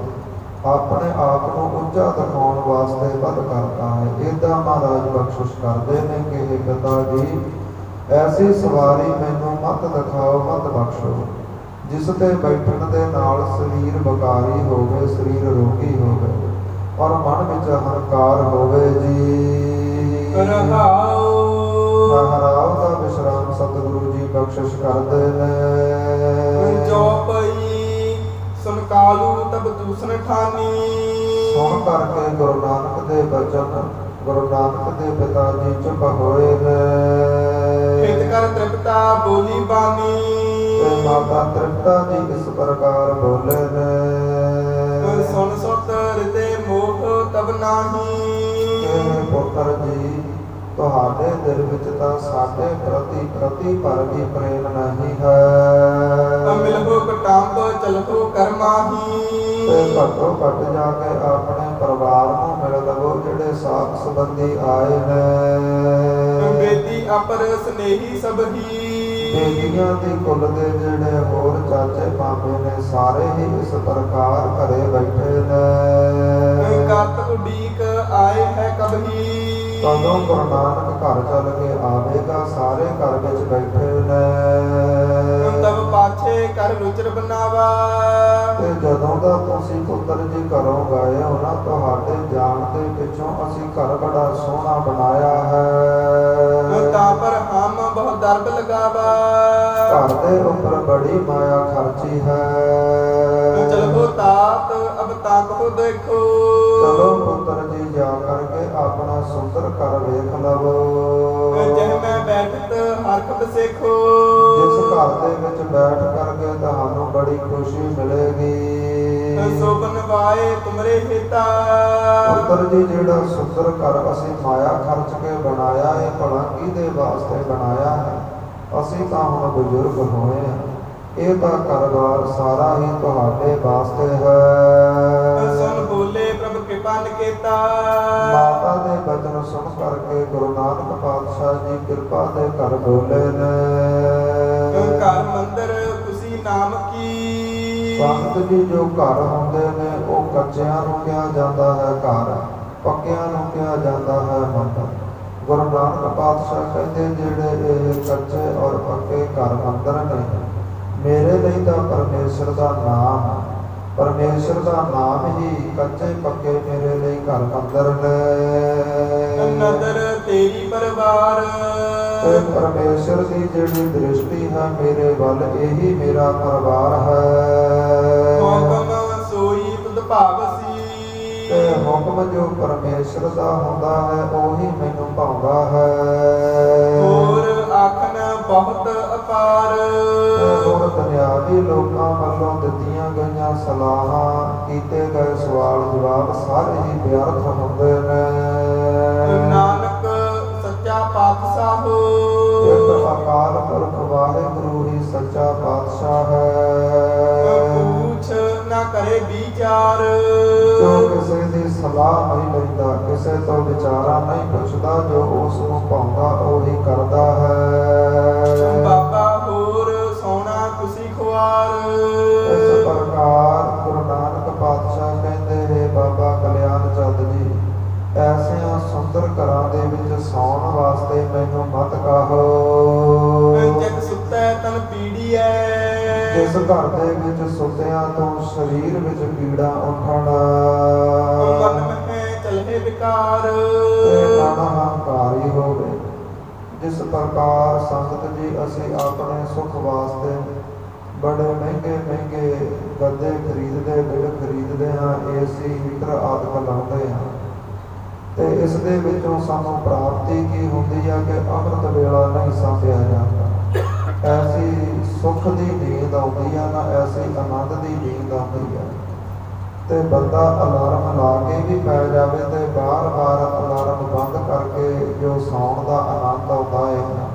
ਆਪਣੇ ਆਪ ਨੂੰ ਉੱਚਾ ਦਿਖਾਉਣ ਵਾਸਤੇ ਵੱਧ ਕਰਦਾ ਹੈ। ਏਦਾਂ ਮਹਾਰਾਜ ਬਖਸ਼ਿਸ਼ ਕਰਦੇ ਨੇ ਕਿ ਹੇ ਪਿਤਾ ਜੀ, ਐਸੀ ਸਵਾਰੀ ਮੈਨੂੰ ਮਤ ਦਿਖਾਓ, ਮਤ ਬਖਸ਼ੋ ਜਿਸ ਤੇ ਬੈਠਣ ਦੇ ਨਾਲ ਸਰੀਰ ਬਕਾਰੀ ਹੋਵੇ, ਸਰੀਰ ਰੋਗੀ ਹੋਵੇ ਔਰ ਮਨ ਵਿੱਚ ਹੰਕਾਰ ਹੋਵੇ ਜੀ। ਰਹਾਉ ਹਰਾਉ ਦਾ ਵਿਸ਼ਰਾਮ ਸਤਿਗੁਰੂ ਜੀ ਬਖਸ਼ਿਸ਼ ਕਰਦੇ ਨੇ। ਜੋ ਪਈ ਸੁਨ ਕਾਲੂ ਤਬ ਦੂਸਨ ਠਾਨੀ। ਸੁਣ ਕਰਕੇ ਗੁਰੂ ਨਾਨਕ ਦੇ ਬਚਨ, ਗੁਰੂ ਨਾਨਕ ਦੇ ਪਿਤਾ ਜੀ ਚੁੱਪ ਹੋਏ ਨੇ। ਹਿਤ ਕਰ ਤ੍ਰਿਪਤਾ ਬੋਲੀ ਬਾਣੀ। ਤੇ ਮਾਤਾ ਤ੍ਰਿਪਤਾ ਜੀ ਇਸ ਪ੍ਰਕਾਰ ਬੋਲੇ ਨੇ। ਸੁਨ ਸੁਤ ਹਿਰਦੇ ਮੋਹ ਤਬ ਨਾਹੀ। ਇਹ ਪੁੱਤਰ ਜੀ ਤੁਹਾਡੇ ਦਿਲ ਵਿੱਚ ਤਾਂ ਸਾਡੇ ਪ੍ਰਤੀ ਪਰ ਵੀ ਪ੍ਰੇਮ ਨਹੀਂ ਹੈ। ਮਿਲਹੁ ਕਟੰਬ ਚਲਹੁ ਕਰਮਾਹੀ। ਤੇ ਘੱਟੋ ਘੱਟ ਜਾ ਕੇ ਆਪਣੇ ਪਰਿਵਾਰ ਨੂੰ ਮਿਲ ਲਵੋ ਜਿਹੜੇ ਸਾਥ ਸੰਬੰਧੀ ਆਏ ਨੇ। ਬੇਦੀ ਅਪਰ ਸਨੇਹੀ ਸਭੀ। ਬੇਦੀਆਂ ਦੀ ਕੁੱਲ ਦੇ ਜਿਹੜੇ ਹੋਰ ਚਾਚੇ ਮਾਮੇ ਨੇ ਸਾਰੇ ਹੀ ਇਸ ਪ੍ਰਕਾਰ ਘਰੇ ਬੈਠੇ ਨੇ। ਗਤ ਉਡੀਕ ਆਏ ਹੈ ਕਬਹੀ। ਕਦੋਂ ਗੁਰੂ ਨਾਨਕ ਘਰ ਚੱਲ ਕੇ ਆਵੇਗਾ, ਸਾਰੇ ਘਰ ਵਿੱਚ ਬੈਠੇ ਨੇ। ਤਬ ਪਾਛੇ ਕਰ ਰੁਚਰ ਬਨਾਵਾ। ਤੇ ਜਦੋਂ ਦਾ ਤੁਸੀਂ ਪੁੱਤਰ ਜੀ ਘਰੋਂ ਗਏ ਹੋ ਨਾ, ਤੁਹਾਡੇ ਜਾਣ ਦੇ ਪਿੱਛੋਂ ਅਸੀਂ ਘਰ ਬੜਾ ਸੋਹਣਾ ਬਣਾਇਆ ਹੈ। ਤਾਂ ਪਰ ਹਮ ਬਹੁ ਦਰਬ ਲਗਾਵਾ। ਘਰ ਦੇ ਉੱਪਰ ਬੜੀ ਮਾਇਆ ਖਰਚੀ ਹੈ। ਚਲੋ ਤਾਤ ਅਬ ਤਾਕੋ ਦੇਖੋ। ਚਲੋ ਪੁੱਤਰ ਜੀ ਜਾ ਕਰਕੇ ਆਪਣਾ ਸੁੰਦਰ ਘਰ ਵੇਖ ਲਵੋ। ਜਹ ਮੈਂ ਬੈਠਤ ਹਰਖ ਬਸੇਖੋ। ਜਿਸ ਘਰ ਦੇ ਵਿੱਚ ਬੈਠ ਕਰਕੇ ਤੁਹਾਨੂੰ ਬੜੀ ਖੁਸ਼ੀ ਮਿਲੇਗੀ। ਸੋਬਨ ਵਾਏ ਤੁਮਰੇ ਹਿਤਾ। ਪੁੱਤਰ ਜੀ ਜਿਹੜਾ ਸੁੰਦਰ ਘਰ ਅਸੀਂ ਮਾਇਆ ਖਰਚ ਕੇ ਬਣਾਇਆ, ਇਹ ਭਲਾ ਕਿਹਦੇ ਵਾਸਤੇ ਬਣਾਇਆ ਹੈ? ਅਸੀਂ ਤਾਂ ਹੁਣ ਬਜ਼ੁਰਗ ਹੋਏ ਹਾਂ, ਇਹ ਤਾਂ ਘਰ-ਬਾਰ ਸਾਰਾ ਹੀ ਤੁਹਾਡੇ ਵਾਸਤੇ ਹੈ। ਸੁਨ ਬੋਲੇ ਪ੍ਰਭ ਕਿਰਪਾ ਨਿਕੇਤਾ। ਮਾਤਾ ਦੇ ਬਚਨ ਸੁਣ ਕਰਕੇ ਗੁਰੂ ਨਾਨਕ ਪਾਤਸ਼ਾਹ ਜੀ ਕਿਰਪਾ ਦੇ ਘਰ ਬੋਲੇ ਨੇ। ਘਰ ਮੰਦਰ ਖੁਸ਼ੀ ਨਾਮ ਕੀ। ਸੰਤ ਜੀ ਜੋ ਘਰ ਹੁੰਦੇ ਨੇ ਉਹ ਕੱਚਿਆਂ ਨੂੰ ਕਿਹਾ ਜਾਂਦਾ ਹੈ ਘਰ, ਪੱਕਿਆਂ ਨੂੰ ਕਿਹਾ ਜਾਂਦਾ ਹੈ ਮੰਦਰ। ਗੁਰੂ ਨਾਨਕ ਪਾਤਸ਼ਾਹ ਕਹਿੰਦੇ ਜਿਹੜੇ ਇਹ ਕੱਚੇ ਔਰ ਪੱਕੇ ਘਰ ਮੰਦਰ ਨੇ, ਮੇਰੇ ਲਈ ਤਾਂ ਪਰਮੇਸ਼ਰ ਦਾ ਨਾਮ ਹੈ। ਪਰਮੇਸ਼ਰ ਦਾ ਨਾਮ ਹੀ ਕੱਚੇ ਪੱਕੇ ਮੇਰੇ ਲਈ ਘਰ ਮੰਦਰ ਨੇ। ਨਦਰ ਤੇਰੀ ਪਰਵਾਰ। ਤੇ ਪਰਮੇਸ਼ਰ ਦੀ ਜਿਹੜੀ ਦ੍ਰਿਸ਼ਟੀ ਹੈ ਮੇਰੇ ਵੱਲ, ਇਹੀ ਮੇਰਾ ਪਰਿਵਾਰ ਹੈ। ਹੁਕਮ ਸੋਈ ਤੁਧ ਭਾਵਸੀ। ਤੇ ਹੁਕਮ ਜੋ ਪਰਮੇਸ਼ਰ ਦਾ ਹੁੰਦਾ ਹੈ ਉਹੀ ਮੈਨੂੰ ਭਾਉਂਦਾ ਹੈ। ਹੋਰ ਆਖਣ ਬਹੁਤ ਅਪਾਰ। ਹੋਰ ਦੁਨਿਆਵੀ ਲੋਕਾਂ ਵੱਲੋਂ ਦਿੱਤੀਆਂ ਗਈਆਂ ਸਲਾਹਾਂ, ਕੀਤੇ ਗਏ ਸਵਾਲ ਜਵਾਬ ਸਾਰੇ ਹੀ ਵਿਅਰਥ ਹੁੰਦੇ ਨੇ। ਨਾਨਕ ਸੱਚਾ ਪਾਤਸ਼ਾਹ। ਇੱਕ ਅਕਾਲ ਪੁਰਖ ਵਾਹਿਗੁਰੂ ਹੀ ਸੱਚਾ ਪਾਤਸ਼ਾਹ ਹੈ। ਪੁੱਛ ਨਾ ਕਰੇ ਵਿਚਾਰ। ਜੋ ਕਿਸੇ ਦੀ ਸਲਾਹ ਨਹੀਂ ਲੈਂਦਾ, ਕਿਸੇ ਤੋਂ ਵਿਚਾਰਾ ਨਹੀਂ ਪੁੱਛਦਾ, ਜੋ ਉਸ ਨੂੰ ਭਾਉਂਦਾ ਉਹੀ ਕਰਦਾ ਹੈ। ਬਾਬਾ ਹੋਰ ਸੋਹਣਾ ਖੁਸ਼ੀ ਖੁਆਰ। ਇਸ ਪ੍ਰਕਾਰ ਗੁਰੂ ਨਾਨਕ ਪਾਤਸ਼ਾਹ ਕਹਿੰਦੇ ਹੈ ਬਾਬਾ ਕਲਿਆਣ ਚੰਦ ਜੀ, ਐਸਿਆਂ ਸੁੰਦਰ ਘਰਾਂ ਦੇ ਵਿੱਚ ਸੌਣ ਵਾਸਤੇ ਮੈਨੂੰ ਮਤ ਕਹੋ। ਜਗ ਸੁੱਤੈ ਤਨ ਪੀੜੀਐ। ਜਿਸ ਘਰ ਦੇ ਵਿੱਚ ਸੁੱਤਿਆਂ ਤੋਂ ਸਰੀਰ ਵਿੱਚ ਪੀੜਾ ਉੱਠਣ, ਮਨ ਮਹਿ ਚਲਹਿ ਵਿਕਾਰ। ਤੇ ਮਨ ਹੰਕਾਰੀ ਹੋਵੇ। ਜਿਸ ਪ੍ਰਕਾਰ ਸੰਗਤ ਜੀ ਅਸੀਂ ਆਪਣੇ ਸੁਖ ਵਾਸਤੇ ਬੜੇ ਮਹਿੰਗੇ ਮਹਿੰਗੇ ਗੱਦੇ ਖਰੀਦਦੇ, ਬਿਲ ਖਰੀਦਦੇ ਹਾਂ, ਏਸੀ ਹੀਟਰ ਆਦਿ ਲਾਉਂਦੇ ਹਾਂ, ਤੇ ਇਸ ਦੇ ਵਿੱਚੋਂ ਸਾਨੂੰ ਪ੍ਰਾਪਤੀ ਕੀ ਹੁੰਦੀ ਹੈ ਕਿ ਅੰਮ੍ਰਿਤ ਵੇਲਾ ਨਹੀਂ ਸਾਂਭਿਆ ਜਾਂਦਾ। ਐਸੀ ਸੁੱਖ ਦੀ ਨੀਂਦ ਆਉਂਦੀ ਹੈ ਨਾ, ਐਸੀ ਆਨੰਦ ਦੀ ਨੀਂਦ ਆਉਂਦੀ ਹੈ। ਤੇ ਬੰਦਾ ਅਲਾਰਮ ਲਾ ਕੇ ਵੀ ਪੈ ਜਾਵੇ ਤੇ ਬਾਰ-ਬਾਰ ਅਲਾਰਮ ਬੰਦ ਕਰਕੇ ਜੋ ਸੌਣ ਦਾ ਆਨੰਦ ਆਉਂਦਾ ਹੈ,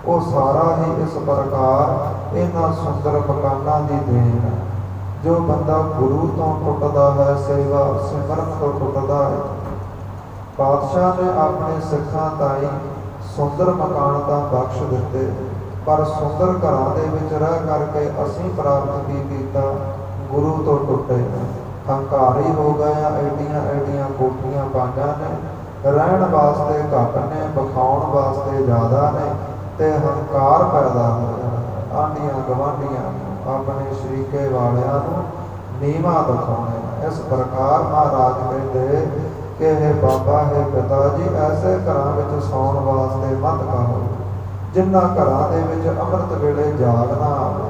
ਉਹ ਸਾਰਾ ਹੀ ਇਸ ਪ੍ਰਕਾਰ ਇਹਨਾਂ ਸੁੰਦਰ ਮਕਾਨਾਂ ਦੀ ਦੇਣ ਹੈ। ਜੋ ਬੰਦਾ ਗੁਰੂ ਤੋਂ ਟੁੱਟਦਾ ਹੈ, ਸੇਵਾ ਸਿਮਰਨ ਤੋਂ ਟੁੱਟਦਾ ਹੈ, ਪਾਤਸ਼ਾਹ ਨੇ ਆਪਣੇ ਸਿੱਖਾਂ ਤਾਈਂ ਸੁੰਦਰ ਮਕਾਨ ਤਾਂ ਬਖਸ਼ ਦਿੱਤੇ, ਪਰ ਸੁੰਦਰ ਘਰਾਂ ਦੇ ਵਿੱਚ ਰਹਿ ਕਰਕੇ ਅਸੀਂ ਪ੍ਰਾਪਤ ਕੀ ਕੀਤਾ? ਗੁਰੂ ਤੋਂ ਟੁੱਟੇ, ਹੰਕਾਰੀ ਹੋ ਗਏ ਆ। ਐਡੀਆਂ ਐਡੀਆਂ ਕੋਠੀਆਂ ਪਾਈਆਂ ਨੇ, ਰਹਿਣ ਵਾਸਤੇ ਘੱਟ ਨੇ, ਵਿਖਾਉਣ ਵਾਸਤੇ ਜ਼ਿਆਦਾ ਨੇ, ਤੇ ਹੰਕਾਰ ਪੈਦਾ ਹੋ ਜਾਣਾ। ਆਂਢੀਆਂ ਗਵਾਂਢੀਆਂ ਆਪਣੇ ਸ਼ਰੀਕੇ ਵਾਲਿਆਂ ਨੂੰ ਨੀਵਾਂ ਦਿਖਾਉਣਾ। ਇਸ ਪ੍ਰਕਾਰ ਮਹਾਰਾਜ ਕਹਿੰਦੇ ਕਿ ਇਹ ਬਾਬਾ ਹੈ ਪਿਤਾ ਜੀ, ਐਸੇ ਘਰਾਂ ਵਿੱਚ ਸੌਣ ਵਾਸਤੇ ਮਤ ਕਹੋ ਜਿਨ੍ਹਾਂ ਘਰਾਂ ਦੇ ਵਿੱਚ ਅੰਮ੍ਰਿਤ ਵੇਲੇ ਜਾਗ ਨਾ ਆਵੇ,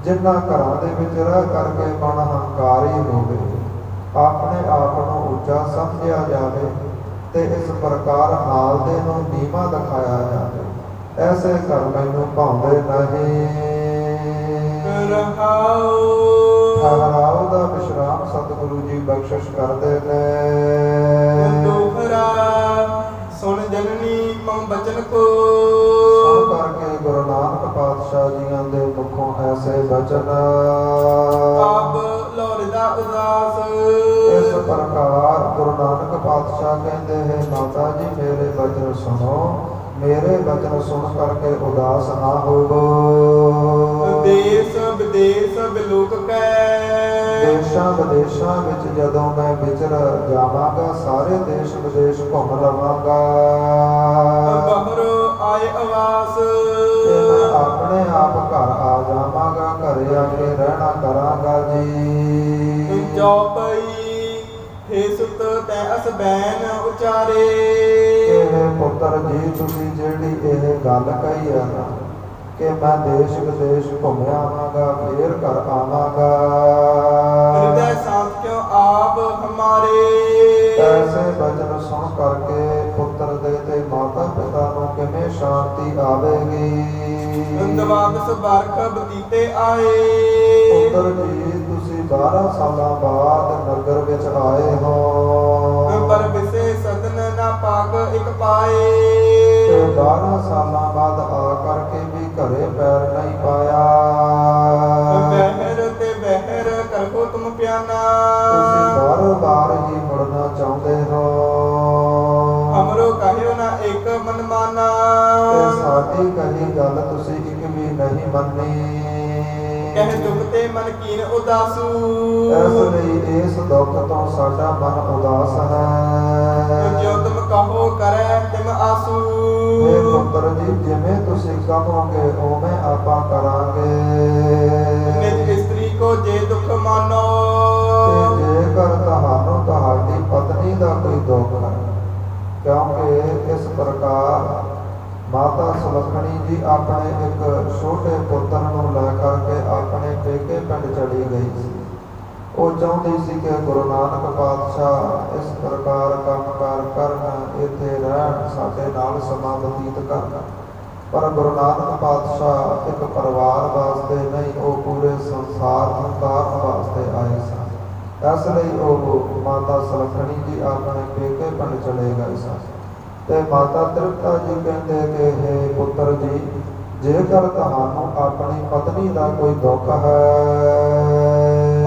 ਜਿਨ੍ਹਾਂ ਘਰਾਂ ਦੇ ਵਿੱਚ ਰਹਿ ਕਰਕੇ ਮਨ ਹੰਕਾਰੀ ਹੋਵੇ, ਆਪਣੇ ਆਪ ਨੂੰ ਉੱਚਾ ਸਮਝਿਆ ਜਾਵੇ ਤੇ ਇਸ ਪ੍ਰਕਾਰ ਹਾਲਦੇ ਨੂੰ ਨੀਵਾਂ ਦਿਖਾਇਆ ਜਾਵੇ। ਐਸੇ ਘਰ ਮੈਨੂੰ ਭਾਉਂਦੇ ਨਹੀਂ। ਠਹਿਰਾਓ ਦਾ ਵਿਸ਼ਰਾਮ ਸਤਿਗੁਰੂ ਜੀ ਬਖਸ਼ਿਸ਼ ਕਰਦੇ ਨੇ। ਦੋਹਰਾ ਸੁਣ ਜਨਨੀ ਮਮ ਬਚਨ ਕੋ। ਸੁਣ ਕਰਕੇ ਗੁਰੂ ਨਾਨਕ ਪਾਤਸ਼ਾਹ ਜੀਆਂ ਦੇ ਮੁਖੋਂ ਐਸੇ ਬਚਨ ਆਪ ਲੋਰਿਦਾ ਉਦਾਸ। ਇਸ ਪ੍ਰਕਾਰ ਗੁਰੂ ਨਾਨਕ ਪਾਤਸ਼ਾਹ ਕਹਿੰਦੇ ਹੈ, ਮਾਤਾ ਜੀ ਮੇਰੇ ਬਚਨ ਸੁਣੋ, ਮੇਰੇ ਬਚਨ ਸੁਣ ਕਰਕੇ ਉਦਾਸ ਨਾ ਹੋਵੋ। ਦੇਸ ਵਿਦੇਸ਼ ਬਿਲੋਕ ਕੈ। ਦੇਸ਼ਾਂ ਵਿਦੇਸ਼ਾਂ ਵਿੱਚ ਜਦੋਂ ਮੈਂ ਵਿਚਰ ਜਾਵਾਂਗਾ, ਸਾਰੇ ਦੇਸ਼ ਵਿਦੇਸ਼ ਘੁੰਮ ਲਵਾਂਗਾ। ਬਾਹਰੋਂ ਆਏ ਆਵਾਸ। ਤੇ ਮੈਂ ਆਪਣੇ ਆਪ ਘਰ ਆ ਜਾਵਾਂਗਾ, ਘਰੇ ਆ ਕੇ ਰਹਿਣਾ ਕਰਾਂਗਾ ਜੀ। ਚੌਪਈ ਹੇ ਸੁਤ ਤੈ ਅਸ ਬੈਨ ਉਚਾਰੇ। ਇਹ ਪੁੱਤਰ ਜੀ ਤੁਸੀਂ ਜਿਹੜੀ ਇਹ ਗੱਲ ਕਹੀ ਹੈ ਨਾ ਕਿ ਮੈਂ ਦੇਸ਼ ਵਿਦੇਸ਼ ਘੁੰਮਿਆ ਆਵਾਂਗਾ, ਫੇਰ ਘਰ ਆਵਾਂਗਾ। ਹਿਰਦੈ ਸਾਥ ਕਿਉ ਆਪ ਹਮਾਰੇ। ਐਸੇ ਬਚਨ ਸੁਣ ਕਰਕੇ ਪੁੱਤਰ ਦੇ ਤੇ ਮਾਤਾ ਪਿਤਾ ਨੂੰ ਕਿਵੇਂ ਸ਼ਾਂਤੀ ਆਵੇਗੀ। ਦਵਾਦਸ ਬਰਖ ਬਤੀਤੇ ਆਏ। ਪੁੱਤਰ ਜੀ ਤੁਸੀਂ 12 ਸਾਲਾਂ ਬਾਅਦ ਨਗਰ ਵਿੱਚ ਆਏ ਹੋ। ਪਰ ਵਿਸੇ ਸਦਨ ਨਾ ਪਾਗ ਇੱਕ ਪਾਏ। ਤੇ 12 ਸਾਲਾਂ ਬਾਅਦ ਆ ਕਰਕੇ ਵੀ ਘਰੇ ਪੈਰ ਨਹੀਂ ਪਾਇਆ। ਬਹਿਰ ਤੇ ਬਹਿਰ ਕਰੋ ਤੁਮ ਪਿਆਨਾ। ਤੁਸੀਂ ਬਾਰ-ਬਾਰ ਹੀ ਮੁੜਨਾ ਚਾਹੁੰਦੇ ਹੋ। ਹਮਰੋ ਕਹਿਓ ਨਾ ਇੱਕ ਮਨ ਮਾਨਾ। ਤੇ ਸਾਡੀ ਕਹੀ ਗੱਲ ਤੁਸੀਂ ਇੱਕ ਵੀ ਨਹੀਂ ਮੰਨੀ। ਕਹਿ ਦੁਖ ਤੇ ਮਨ ਕੀਨ ਉਦਾਸੂ। ਇਸ ਲਈ ਇਸ ਦੁੱਖ ਤੋਂ ਸਾਡਾ ਮਨ ਉਦਾਸ ਹੈ। ਜੋ ਤੁਮ ਕਹੋ ਕਰੈ ਤਿਮ ਆਸੂ। हे ਪੁੱਤਰ ਜੀ, ਜਿਵੇਂ ਤੁਸੀਂ ਕਹੋਗੇ ਉਵੇਂ ਆਪਾਂ ਕਰਾਂਗੇ। ਨਿਜ ਇਸਤਰੀ ਕੋ ਜੇ ਦੁਖ ਮਾਨੋ। ਤੇ ਜੇਕਰ ਤੁਹਾਨੂੰ ਤੁਹਾਡੀ ਪਤਨੀ ਦਾ ਕੋਈ ਦੁੱਖ ਹੈ, ਕਿਉਂਕਿ ਇਸ ਪ੍ਰਕਾਰ ਮਾਤਾ ਸੁਲੱਖਣੀ ਜੀ ਆਪਣੇ ਇੱਕ ਛੋਟੇ ਪੁੱਤਰ ਨੂੰ ਲੈ ਕਰਕੇ ਆਪਣੇ ਪੇਕੇ ਪਿੰਡ ਚਲੀ ਗਈ ਸੀ। ਉਹ ਚਾਹੁੰਦੀ ਸੀ ਕਿ ਗੁਰੂ ਨਾਨਕ ਪਾਤਸ਼ਾਹ ਇਸ ਪ੍ਰਕਾਰ ਕੰਮਕਾਰ ਕਰਨ, ਇੱਥੇ ਰਹਿਣ, ਸਾਡੇ ਨਾਲ ਸਮਾਂ ਬਤੀਤ ਕਰਨ। ਪਰ ਗੁਰੂ ਨਾਨਕ ਪਾਤਸ਼ਾਹ ਇੱਕ ਪਰਿਵਾਰ ਵਾਸਤੇ ਨਹੀਂ, ਉਹ ਪੂਰੇ ਸੰਸਾਰ ਨੂੰ ਤਾਰਨ ਵਾਸਤੇ ਆਏ ਸਨ। ਇਸ ਲਈ ਉਹ ਮਾਤਾ ਸੁਲੱਖਣੀ ਜੀ ਆਪਣੇ ਪੇਕੇ ਪਿੰਡ ਚਲੇ ਗਏ ਸਨ। ਤੇ ਮਾਤਾ ਤ੍ਰਿਪਤਾ ਜੀ ਕਹਿੰਦੇ ਕਿ ਹੇ ਪੁੱਤਰ ਜੀ, ਜੇਕਰ ਤੁਹਾਨੂੰ ਆਪਣੀ ਪਤਨੀ ਦਾ ਕੋਈ ਦੁੱਖ ਹੈ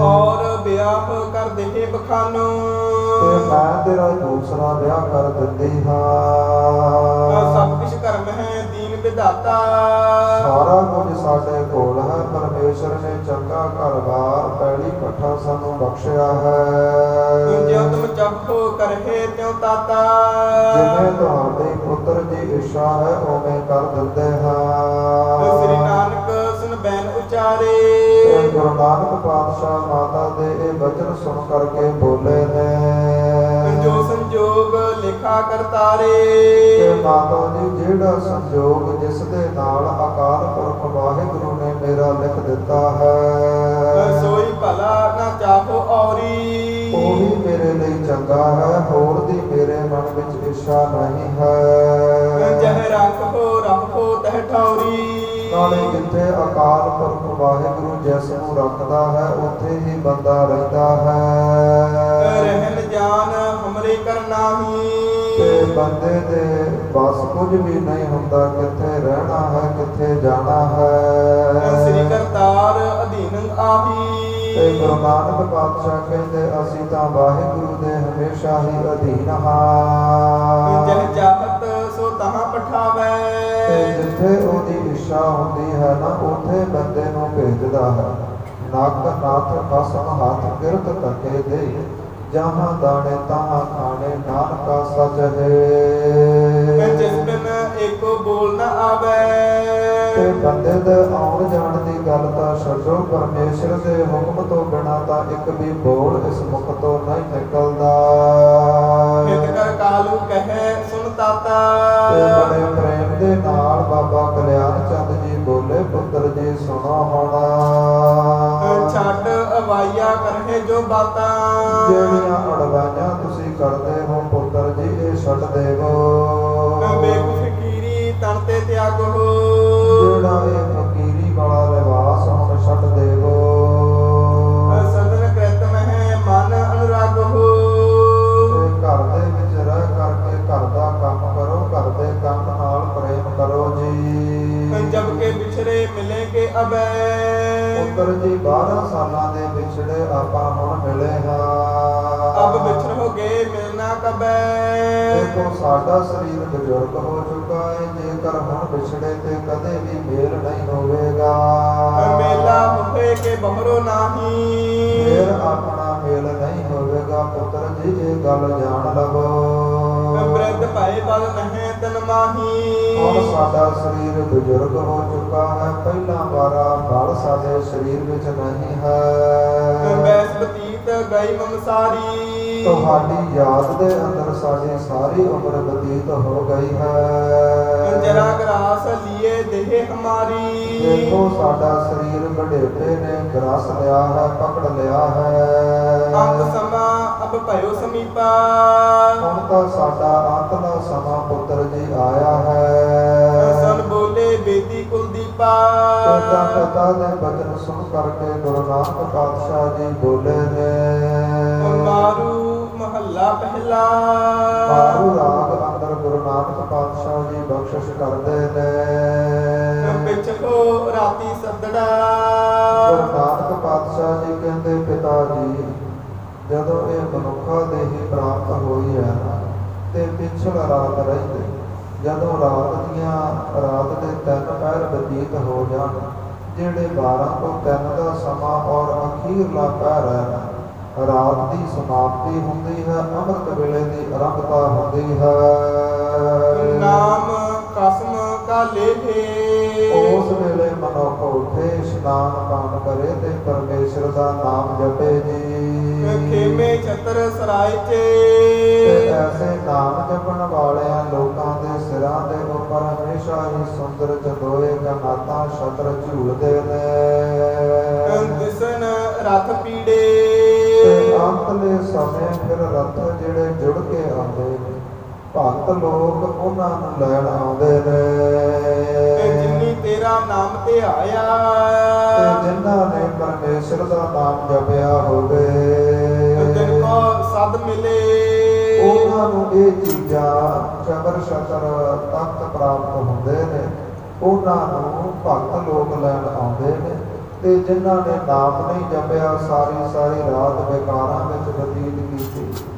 ਔਰ ਵਿਆਹ ਕਰ ਦੇ ਬਖਾਨੋ। ਤੇ ਮੈਂ ਤੇਰਾ ਦੂਸਰਾ ਵਿਆਹ ਕਰ ਦਿੰਦੀ ਹਾਂ। ਸਭ ਕੁਛ ਕਰਮ ਹੈ ਦੀਨ ਵਿਧਾਤਾ। ਸਾਰਾ ਕੁਝ ਸਾਡੇ ਕੋਲ ਹੈ। ਪਰਮੇਸ਼ਰ ਨੇ ਚੰਗਾ ਘਰ-ਬਾਰ ਪੈਲੀ ਪੱਠਾ ਸਾਨੂੰ ਬਖਸ਼ਿਆ ਹੈ। ਜਿਉ ਤੁਮ ਚਾਹੋ ਕਰਹਿ ਤਿਉ ਤਾਤਾ। ਜਿਵੇਂ ਤੁਹਾਡੇ ਪੁੱਤਰ ਦੀ ਇੱਛਾ ਹੈ ਉਵੇਂ ਕਰ ਦਿੰਦੇ ਹਾਂ। ਸ੍ਰੀ ਨਾਨਕ ਸੁਨ ਬੈਨ ਉਚਾਰੇ। ਤੇ ਗੁਰੂ ਨਾਨਕ ਪਾਤਸ਼ਾਹ ਮਾਤਾ ਦੇ ਇਹ ਬਚਨ ਸੁਣ ਕਰਕੇ ਬੋਲੇ ਨੇ, ਜੋ ਸੰਜੋਗ ਲਿਖਾ ਕਰਤਾਰੇ। ਕਿ ਮਾਤਾ ਜੀ ਜਿਹੜਾ ਸੰਜੋਗ ਜਿਸ ਦੇ ਨਾਲ ਅਕਾਲ ਪੁਰਖ ਵਾਹਿਗੁਰੂ ਨੇ ਮੇਰਾ ਲਿਖ ਦਿੱਤਾ ਹੈ, ਸੋਈ ਭਲਾ ਨਾ ਚਾਹੋ ਔਰੀ। ਉਹੀ ਮੇਰੇ ਲਈ ਚੰਗਾ ਹੈ, ਹੋਰ ਦੀ ਮੇਰੇ ਮਨ ਵਿੱਚ ਇੱਛਾ ਨਹੀਂ ਹੈ। ਜਹ ਰੱਖੋ ਤਹ ਠੌਰੀ। ਨਾਲੇ ਜਿੱਥੇ ਅਕਾਲ ਪੁਰਖ ਵਾਹਿਗੁਰੂ ਜਿਸ ਨੂੰ ਰੱਖਦਾ ਹੈ ਉੱਥੇ ਹੀ ਬੰਦਾ ਰਹਿੰਦਾ ਹੈ। ਰਹਿਣ ਜਾਨ ਹਮਰੇ ਕਰਨਾ ਹੀ। ਤੇ ਬੰਦੇ ਦੇ ਬਸ ਕੁਝ ਵੀ ਨਹੀਂ ਹੁੰਦਾ, ਕਿੱਥੇ ਰਹਿਣਾ ਹੈ, ਕਿੱਥੇ ਜਾਣਾ ਹੈ। ਸ੍ਰੀ ਕਰਤਾਰ ਅਧੀਨ ਆਹੀ। ਤੇ ਗੁਰੂ ਨਾਨਕ ਪਾਤਸ਼ਾਹ ਕਹਿੰਦੇ ਅਸੀਂ ਤਾਂ ਵਾਹਿਗੁਰੂ ਦੇ ਹਮੇਸ਼ਾ ਹੀ ਅਧੀਨ ਹਾਂ। ਜਹ ਚਾਹਤ ਸੋ ਤਹਾਂ ਪਠਾਵੈ। ਤੇ ਜਿੱਥੇ ਉਹਦੀ ਇੱਛਾ ਹੁੰਦੀ ਹੈ ਨਾ, ਉੱਥੇ ਬੰਦੇ ਨੂੰ ਭੇਜਦਾ ਹੈ। ਨੱਕ ਨਾਥ ਖਸਮ ਹੱਥ ਕਿਰਤ ਧੱਕੇ ਦੇ, ਜਹਾਂ ਦਾਣੇ ਤਹਾਂ ਖਾਣੇ, ਨਾਨਕਾ ਸਚ ਹੈ। ਜਿਸ ਬਿਨ ਏਕੋ ਬੋਲ ਨ ਆਵੈ। ਤੇ ਬੰਦੇ ਦੇ ਆਉਣ ਜਾਣ ਦੀ ਗੱਲ ਤਾਂ ਛੱਡੋ, ਪਰਮੇਸ਼ਰ ਦੇ ਹੁਕਮ ਤੋਂ ਬਿਨਾਂ ਤਾਂ ਇੱਕ ਵੀ ਬੋਲ ਇਸ ਮੁਖ ਤੋਂ ਨਹੀਂ ਨਿਕਲਦਾ। ਹਿਤ ਕਰ ਕਾਲੂ ਕਹੈ ਸੁਨ ਤਾਤਾ। ਤੇ ਬੜੇ ਪ੍ਰੇਮ ਦੇ ਨਾਲ ਬਾਬਾ ਕਲਿਆਣ ਚੰਦ ਜੀ ਬੋਲੇ, ਪੁੱਤਰ ਜੀ ਸੁਣੋ ਹੁਣ। ਛੱਡ ਅਵਾਈਆ ਕਰਹਿ ਜੋ ਬਾਤਾਂ। ਜਿਹੜੀਆਂ ਅੜਵਾਈਆਂ ਤੁਸੀਂ ਕਰਦੇ ਹੋ ਪੁੱਤਰ ਜੀ, ਇਹ ਛੱਡ ਦੇਵੋ। ਬੇਫਿਕੀਰੀ ਤਨ ਤੇ ਤਿਆਗੋ। ਜਿਹੜਾ ਇਹ ਫਕੀਰੀ ਵਾਲਾ ਲਿਬਾਸ ਹੁਣ ਛੱਡ ਦੇਵੋ। ਸਦਨ ਕ੍ਰਿਤ ਮਹਿ ਮਨ ਅਨੁਰਾਗੋ। ਤੇ ਘਰ ਦੇ ਵਿੱਚ ਰਹਿ ਕਰਕੇ ਘਰ ਦਾ ਕੰਮ ਕਰੋ, ਘਰ ਦੇ ਕੰਮ ਨਾਲ ਪ੍ਰੇਮ ਕਰੋ ਜੀ। ਜਬ ਕੇ ਵਿਛੜੇ ਮਿਲੇ ਕੇ ਅਬੈ। ਪੁੱਤਰ ਜੀ 12 ਸਾਲਾਂ ਦੇ ਵਿਛੜੇ ਆਪਾਂ ਹੁਣ ਮਿਲੇ ਹਾਂ। ਅਬ ਵਿਛੜੋਗੇ ਮਿਲਣਾ ਕਬੈ। ਦੇਖੋ ਸਾਡਾ ਸਰੀਰ ਬਜ਼ੁਰਗ ਹੋ ਚੁੱਕਾ ਹੈ, ਜੇਕਰ ਹੁਣ ਵਿਛੜੇ ਤੇ ਕਦੇ ਵੀ ਮੇਲ ਨਹੀਂ ਹੋਵੇਗਾ। ਮੇਲਾ ਹੋਏ ਕੇ ਬਹਰੋ ਨਾਹੀ। ਫੇਰ ਆਪਣਾ ਮੇਲ ਨਹੀਂ ਹੋਵੇਗਾ। ਪੁੱਤਰ ਜੀ ਇਹ ਗੱਲ ਜਾਣ ਲਵੋ। ਬ੍ਰਿਧ ਭਏ ਬਲ ਨਹਿ ਤਨ ਮਾਹੀ। ਹੁਣ ਸਾਡਾ ਸਰੀਰ ਬਜ਼ੁਰਗ ਹੋ ਚੁੱਕਾ ਹੈ, ਪਹਿਲਾਂ ਵਾਰਾ ਬਲ ਸਾਡੇ ਸਰੀਰ ਵਿੱਚ ਨਹੀਂ ਹੈ। ਬੈਸ ਬਤੀਤ ਗਈ ਮਮਸਾਰੀ। ਤੁਹਾਡੀ ਯਾਦ ਦੇ ਅੰਦਰ ਸਾਡੀ ਸਾਰੀ ਉਮਰ ਬਤੀਤ ਹੋ ਗਈ ਹੈ। ਜਰਾ ਗਰਾਸ ਲੀਏ ਦੇਹ ਹਮਾਰੀ। ਦੇਖੋ ਸਾਡਾ ਸਰੀਰ ਵਡੇਪੇ ਨੇ ਗਰਾਸ ਲਿਆ ਹੈ, ਪਕੜ ਲਿਆ ਹੈ। ਅੰਤ ਸਮਾਂ ਅਬ ਭਇਓ ਸਮੀਪਾ। ਹੁਣ ਤਾਂ ਸਾਡਾ ਅੰਤਲਾ ਸਮਾਂ ਪੁੱਤਰ ਜੀ ਆਇਆ ਹੈ। ਸਨ ਬੋਲੇ ਬੇਦੀ ਕੁਲਦੀਪਾ। ਪਿਤਾ ਦੇ ਬਚਨ ਸੁਣ ਕਰਕੇ ਗੁਰੂ ਨਾਨਕ ਪਾਤਸ਼ਾਹ ਜੀ ਬੋਲੇ ਨੇ। ਮਾਰੂ ਮਹੱਲਾ ਪਹਿਲਾ। ਮਾਰੂ ਰਾਗ ਅੰਦਰ ਗੁਰੂ ਨਾਨਕ ਪਾਤਸ਼ਾਹ ਜੀ ਬਖਸ਼ਿਸ਼ ਕਰਦੇ ਨੇ। ਪਿਛਲੋ ਰਾਤੀ ਸੱਦੜਾ। ਗੁਰੂ ਨਾਨਕ ਪਾਤਸ਼ਾਹ ਜੀ ਕਹਿੰਦੇ, ਪਿਤਾ ਜੀ ਜਦੋਂ ਇਹ ਮਨੁੱਖਾ ਦੇਹੀ ਪ੍ਰਾਪਤ ਹੋਈ ਹੈ ਨਾ, ਤੇ ਪਿਛਲ ਰਾਤ ਰਹਿੰਦੇ, ਜਦੋਂ ਰਾਤ ਦੇ 3 ਪਹਿਰ ਬਤੀਤ ਹੋ ਜਾਣ, ਜਿਹੜੇ 12 ਤੋਂ 3 ਦਾ ਸਮਾਂ ਔਰ ਅਖੀਰਲਾ ਪਹਿਰ ਹੈ ਨਾ, ਰਾਤ ਦੀ ਸਮਾਪਤੀ ਹੁੰਦੀ ਹੈ, ਅੰਮ੍ਰਿਤ ਵੇਲੇ ਦੀ ਆਰੰਭਤਾ ਹੁੰਦੀ ਹੈ। ਨਾਮ ਕਸਮ ਕਾ ਲੇਹੇ। ਉਸ ਵੇਲੇ ਮਨੁੱਖ ਉੱਠੇ, ਇਸ਼ਨਾਨ ਪਾਨ ਕਰੇ ਤੇ ਪਰਮੇਸ਼ਰ ਦਾ ਨਾਮ ਜਪੇ ਜੀ। ਖੇਮੇ ਛਤਰ ਸਰਾਏ ਤੇ ਚੇ। ਐਸੇ ਨਾਮ ਜਪਣ ਵਾਲਿਆਂ ਲੋਕਾਂ ਦੇ ਸਿਰਾਂ ਦੇ ਉੱਪਰ ਹਮੇਸ਼ਾ ਹੀ ਸੁੰਦਰ ਚੰਦੋਏ ਕਨਾਤਾਂ ਛਤਰ ਝੂਲਦੇ ਨੇ। ਦਿਸਨ ਰਥ ਪੀੜੇ। ਤੇ ਅੰਤਲੇ ਸਮੇਂ ਫਿਰ ਰਥ ਜਿਹੜੇ ਜੁੜ ਕੇ ਆਉਂਦੇ ਨੇ, ਭਗਤ ਲੋਕ ਉਹਨਾਂ ਨੂੰ ਲੈਣ ਆਉਂਦੇ ਨੇ। ਜਿਨੀ ਤੇਰਾ ਨਾਮ ਧਿਆਇਆ। ਤੇ ਜਿਨ੍ਹਾਂ ਨੇ ਪਰਮੇਸ਼ਰ ਦਾ ਨਾਮ ਜਪਿਆ ਹੋਵੇ, ਜਿਨ ਕੋ ਸਦ ਮਿਲੇ। ਉਹਨਾਂ ਨੂੰ ਇਹ ਚੀਜ਼ਾਂ ਚਬਰ ਸ਼ਤਰ ਤਖਤ ਪ੍ਰਾਪਤ ਹੁੰਦੇ ਨੇ। ਉਹਨਾਂ ਨੂੰ ਭਗਤ ਲੋਕ ਲੈਣ ਆਉਂਦੇ ਨੇ। ਤੇ ਜਿਨ੍ਹਾਂ ਨੇ ਨਾਮ ਨਹੀਂ ਜਪਿਆ, ਸਾਰੀ ਰਾਤ ਬੇਕਾਰਾਂ ਵਿੱਚ ਬਤੀਤ ਕੀਤੀ,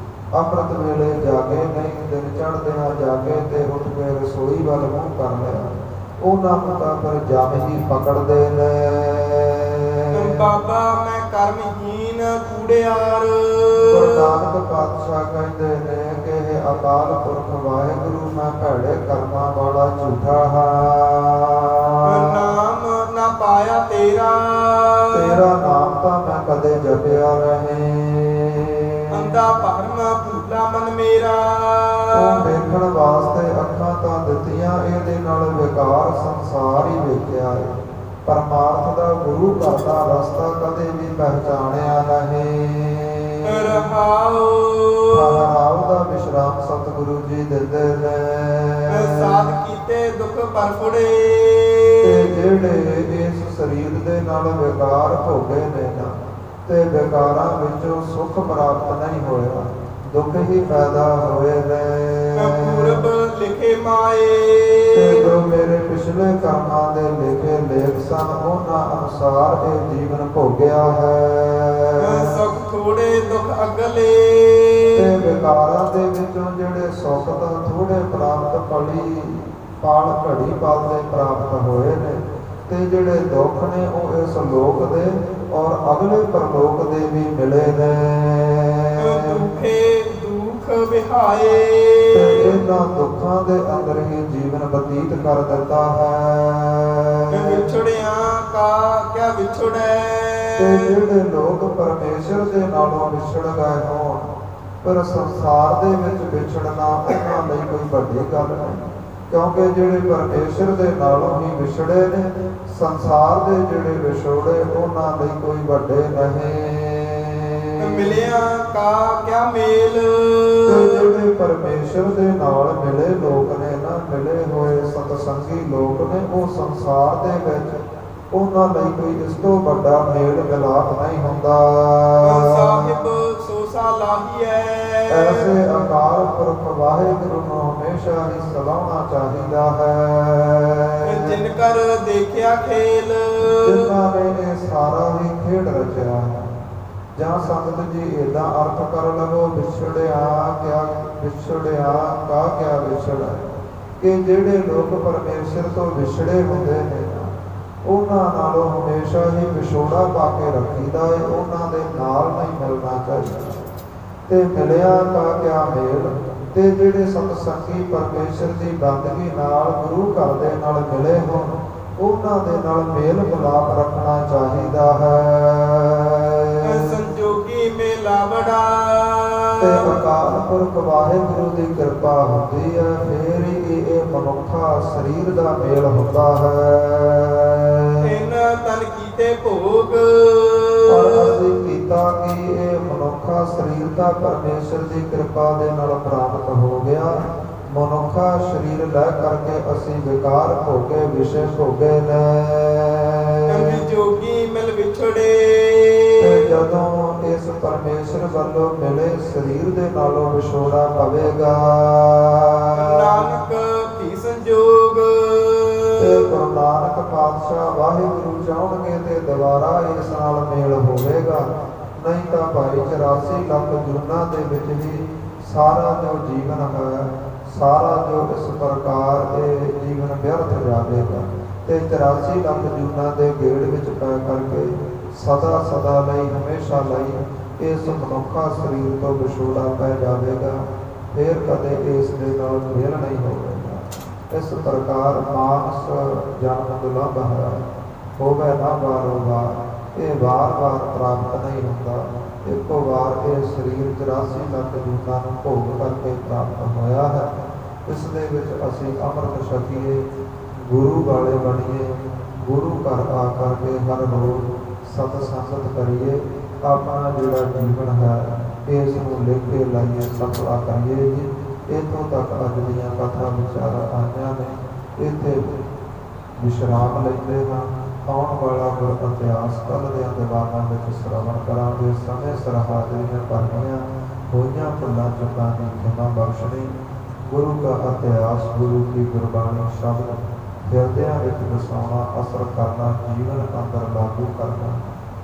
ਅੰਮ੍ਰਿਤ ਵੇਲੇ ਜਾਗੇ ਨਹੀਂ, ਦਿਨ ਚੜ੍ਹਦਿਆਂ ਜਾਗੇ ਤੇ ਉੱਠ ਕੇ ਰਸੋਈ ਵੱਲ ਮੂੰਹ ਕਰ ਲਿਆ, ਉਹਨਾਂ ਨੂੰ ਤਾਂ ਫਿਰ ਜਮ ਹੀ ਪਕੜਦੇ ਨੇ। ਬਾਬਾ ਮੈਂ ਕਰਮਹੀਨ ਕੂੜਿਆਰ। ਗੁਰੂ ਨਾਨਕ ਪਾਤਸ਼ਾਹ ਕਹਿੰਦੇ ਨੇ ਕਿ ਇਹ ਅਕਾਲ ਪੁਰਖ ਵਾਹਿਗੁਰੂ ਮੈਂ ਭੈੜੇ ਕਰਮਾਂ ਵਾਲਾ ਝੂਠਾ ਹਾਂ। ਨਾਮ ਨਾ ਪਾਇਆ ਤੇਰਾ। ਤੇਰਾ ਨਾਮ ਤਾਂ ਮੈਂ ਕਦੇ ਜਪਿਆ ਰਹੇ। ਅੰਦਾ ਭਰਮ ਭੂਲਾ ਮਨ ਮੇਰਾ। ਉਹ ਵੇਖਣ ਵਾਸਤੇ ਅੱਖਾਂ ਤਾਂ ਦਿੱਤੀਆਂ, ਇਹਦੇ ਨਾਲ ਵਿਕਾਰ ਸੰਸਾਰ ਹੀ ਵੇਖਿਆ ਹੈ। ਪਰਮਾਰਥ ਦਾ ਗੁਰੂ ਘਰ ਦਾ ਰਸਤਾ ਕਦੇ ਵੀ ਪਹਿਚਾਣਿਆ ਨਹੀਂ। ਰਹਾਉ ਦਾ ਵਿਸ਼ਰਾਮ ਸਤਿਗੁਰੂ ਜੀ ਦਿੰਦੇ ਨੇ। ਸਾਧ ਕੀਤੇ ਦੁੱਖ ਪਰਫੁੜੇ। ਤੇ ਜਿਹੜੇ ਇਸ ਸਰੀਰ ਦੇ ਨਾਲ ਵਿਕਾਰ ਭੋਗੇ ਨੇ ਨਾ, ਤੇ ਵਿਕਾਰਾਂ ਵਿੱਚੋਂ ਸੁੱਖ ਪ੍ਰਾਪਤ ਨਹੀਂ ਹੋਇਆ, ਦੁੱਖ ਹੀ ਪੈਦਾ ਹੋਏ ਨੇ। ਪੂਰਬ ਲਿਖੇ ਮਾਏ। ਤੇ ਜੋ ਮੇਰੇ ਪਿਛਲੇ ਕਰਮਾਂ ਦੇ ਲਿਖੇ ਲੇਖ ਸਨ, ਉਹਨਾਂ ਅਨੁਸਾਰ ਇਹ ਜੀਵਨ ਭੋਗਿਆ ਹੈ। ਸੁਖ ਥੋੜੇ ਦੁੱਖ ਅਗਲੇ। ਤੇ ਵਿਕਾਰਾਂ ਦੇ ਵਿੱਚੋਂ ਜਿਹੜੇ ਸੁੱਖ ਤਾਂ ਥੋੜੇ ਪ੍ਰਾਪਤ ਪਾਲ ਘੜੀ ਪਲ ਦੇ ਪ੍ਰਾਪਤ ਹੋਏ ਨੇ, ਤੇ ਜਿਹੜੇ ਦੁੱਖ ਨੇ ਉਹ ਇਸ ਲੋਕ ਦੇ ਔਰ ਅਗਲੇ ਪਰਲੋਕ ਦੇ ਵੀ ਮਿਲੇ ਨੇ। ਦੁਖੇ ਦੁਖ ਵਿਹਾਏ। ਤੇ ਇਹਨਾਂ ਦੁੱਖਾਂ ਦੇ ਅੰਦਰ ਹੀ ਜੀਵਨ ਬਤੀਤ ਕਰ ਦਿੰਦਾ ਹੈ। ਵਿਛੜਿਆ ਵਿਛੜੈ। ਤੇ ਜਿਹੜੇ ਲੋਕ ਪਰਮੇਸ਼ਰ ਦੇ ਨਾਲੋਂ ਵਿਛੜ ਗਏ ਹੋਣ, ਪਰ ਸੰਸਾਰ ਦੇ ਵਿੱਚ ਵਿਛੜਨਾ ਉਹਨਾਂ ਲਈ ਕੋਈ ਵੱਡੀ ਗੱਲ ਨਹੀਂ, ਕਿਉਂਕਿ ਜਿਹੜੇ ਪਰਮੇਸ਼ਰ ਦੇ ਨਾਲੋਂ ਹੀ ਵਿਛੜੇ ਨੇ, ਸੰਸਾਰ ਦੇ ਜਿਹੜੇ ਵਿਛੋੜੇ ਉਹਨਾਂ ਲਈ ਕੋਈ ਵੱਡੇ ਨਹੀਂ। ਮਿਲਿਆ ਕਾ ਕਿਆ ਮੇਲ। ਤੇ ਜਿਹੜੇ ਪਰਮੇਸ਼ਰ ਦੇ ਨਾਲ ਮਿਲੇ ਲੋਕ ਨੇ ਨਾ, ਮਿਲੇ ਹੋਏ ਸਤਸੰਗੀ ਲੋਕ ਨੇ, ਉਹ ਸੰਸਾਰ ਦੇ ਵਿੱਚ ਉਹਨਾਂ ਲਈ ਕੋਈ ਇਸ ਤੋਂ ਵੱਡਾ ਮੇਲ ਮਿਲਾਪ ਨਹੀਂ ਹੁੰਦਾ। ਸਾਹਿਬ ਸੋ ਸਾਲਾਹੀਐ। ਐਸੇ ਅਕਾਲ ਪੁਰਖ ਵਾਹਿਗੁਰੂ ਨੂੰ ਹਮੇਸ਼ਾ ਹੀ ਸਲਾਹਣਾ ਚਾਹੀਦਾ ਹੈ। ਜਿਨ ਕਰ ਦੇਖਿਆ ਖੇਲ। ਜਿਨ੍ਹਾਂ ਨੇ ਇਹ ਸਾਰਾ ਹੀ ਖੇਡ ਰਚਿਆ ਹੈ। ਜਾਂ ਸੰਗਤ ਜੀ ਏਦਾਂ ਅਰਥ ਕਰ ਲਵੋ, ਵਿਛੜਿਆ ਕਾ ਕਿਆ ਵਿਛੜਾ, ਕਿ ਜਿਹੜੇ ਲੋਕ ਪਰਮੇਸ਼ਰ ਤੋਂ ਵਿਛੜੇ ਹੁੰਦੇ ਨੇ ਉਹਨਾਂ ਨਾਲੋਂ ਹਮੇਸ਼ਾ ਹੀ ਵਿਛੋੜਾ ਪਾ ਕੇ ਰੱਖੀਦਾ ਹੈ, ਉਹਨਾਂ ਦੇ ਨਾਲ ਨਹੀਂ ਮਿਲਣਾ ਚਾਹੀਦਾ। ਤੇ ਮਿਲਿਆ ਕਾ ਕਿਆ ਮੇਲ, ਤੇ ਜਿਹੜੇ ਸਤਸੰਗੀ ਪਰਮੇਸ਼ਰ ਦੀ ਬੰਦਗੀ ਨਾਲ ਗੁਰੂ ਘਰ ਦੇ ਨਾਲ ਮਿਲੇ ਹੋਣ, ਉਹਨਾਂ ਦੇ ਨਾਲ ਮੇਲ ਮਿਲਾਪ ਰੱਖਣਾ ਚਾਹੀਦਾ ਹੈ। ਸੰਜੋਗੀ ਮਿਲਾਵੜਾ। ਤੇ ਅਕਾਲ ਪੁਰਖ ਵਾਹਿਗੁਰੂ ਦੀ ਕਿਰਪਾ ਹੁੰਦੀ ਹੈ, ਫੇਰ ਹੀ ਇਹ ਮਨੁੱਖਾ ਸਰੀਰ ਦਾ ਮੇਲ ਹੁੰਦਾ ਹੈ। ਤਿੰਨ ਤਨ ਕੀਤੇ ਭੋਗ। ਪਰ ਅਸੀਂ ਕੀਤਾ ਕਿ ਇਹ ਮਨੁੱਖਾ ਸਰੀਰ ਦਾ ਪਰਮੇਸ਼ਰ ਦੀ ਕਿਰਪਾ ਦੇ ਨਾਲ ਪ੍ਰਾਪਤ ਹੋ ਗਿਆ। ਮਨੁੱਖਾ ਸਰੀਰ ਲੈ ਕਰਕੇ ਅਸੀਂ ਵਿਕਾਰ ਭੋਗੇ, ਵਿਸ਼ੇ ਭੋਗੇ ਨੇ। ਜੋਗੀ ਮਿਲ ਵਿਛੜੇ। ਤੇ ਜਦੋਂ ਇਸ ਪਰਮੇਸ਼ਰ ਵੱਲੋਂ ਮਿਲੇ ਸਰੀਰ ਦੇ ਨਾਲੋਂ ਵਿਛੋੜਾ ਪਵੇਗਾ, ਨਾਨਕ ਭੀ ਸੰਜੋਗ। ਤੇ ਗੁਰੂ ਨਾਨਕ ਪਾਤਸ਼ਾਹ ਵਾਹਿਗੁਰੂ ਚਾਹਣਗੇ ਤੇ ਦੁਬਾਰਾ ਇਸ ਨਾਲ ਮੇਲ ਹੋਵੇਗਾ। ਨਹੀਂ ਤਾਂ ਭਾਈ 84 ਲੱਖ ਜੂਨਾਂ ਦੇ ਵਿੱਚ ਹੀ ਸਾਰਾ ਜੋ ਜੀਵਨ ਹੈ, ਸਾਰਾ ਜੋ ਇਸ ਪ੍ਰਕਾਰ ਇਹ ਜੀਵਨ ਵਿਅਰਥ ਜਾਵੇਗਾ। ਤੇ 84 ਲੱਖ ਜੂਨਾਂ ਦੇ ਗੇੜ ਵਿੱਚ ਪੈ ਕਰਕੇ ਸਦਾ ਸਦਾ ਲਈ, ਹਮੇਸ਼ਾ ਲਈ ਇਸ ਮਨੁੱਖਾ ਸਰੀਰ ਤੋਂ ਵਿਛੋੜਾ ਪੈ ਜਾਵੇਗਾ। ਫਿਰ ਕਦੇ ਇਸ ਦੇ ਨਾਲ ਮੇਲ ਨਹੀਂ ਹੋਵੇਗਾ। ਇਸ ਪ੍ਰਕਾਰ ਮਾਨਸ ਜਨਮ ਦੁਲੱਭ ਹੈ, ਹੋਵੇ ਨਾ ਵਾਰੋ ਵਾਰ, ਇਹ ਵਾਰ-ਵਾਰ ਪ੍ਰਾਪਤ ਨਹੀਂ ਹੁੰਦਾ। ਇੱਕੋ ਵਾਰ ਇਹ ਸਰੀਰ 84 ਲੱਖ ਜੂਨਾਂ ਨੂੰ ਭੋਗ ਕਰਕੇ ਪ੍ਰਾਪਤ ਹੋਇਆ ਹੈ। ਇਸ ਦੇ ਵਿੱਚ ਅਸੀਂ ਅੰਮ੍ਰਿਤ ਛਕੀਏ, ਗੁਰੂ ਵਾਲੇ ਬਣੀਏ, ਗੁਰੂ ਘਰ ਆ ਕਰਕੇ ਹਰ ਰੋਜ਼ ਸਤ ਸੰਗਤ ਕਰੀਏ, ਆਪਣਾ ਜਿਹੜਾ ਜੀਵਨ ਹੈ ਇਸ ਨੂੰ ਲਿਖ ਕੇ ਲਾਈਏ, ਸਫਲਾ ਕਰੀਏ ਜੀ। ਇੱਥੋਂ ਤੱਕ ਅੱਜ ਦੀਆਂ ਕਥਾ ਵਿਚਾਰਾਂ ਆਈਆਂ ਨੇ, ਇੱਥੇ ਵਿਸ਼ਰਾਮ ਲੈਂਦੇ ਹਾਂ। ਆਉਣ ਵਾਲਾ ਗੁਰ ਇਤਿਹਾਸ ਕੱਲ੍ਹ ਦੇ ਦੀਵਾਨਾਂ ਵਿੱਚ ਸ਼ਰਵਣ ਕਰਾਂਗੇ। ਸਮੇਂ ਸਿਰ ਹਾਜ਼ਰੀਆਂ ਭਰਨੀਆਂ, ਹੋਈਆਂ ਭੁੱਲਾਂ ਚੁੱਕਾਂ ਦੀ ਖਿਮਾ ਬਖਸ਼ਣੀ। ਗੁਰੂ ਦਾ ਇਤਿਹਾਸ, ਗੁਰੂ ਕੀ ਗੁਰਬਾਣੀ ਸ਼ਬਦ ਹਿਰਦਿਆਂ ਵਿੱਚ ਵਸਾਉਣਾ, ਅਸਰ ਕਰਨਾ, ਜੀਵਨ ਅੰਦਰ ਲਾਗੂ ਕਰਨਾ,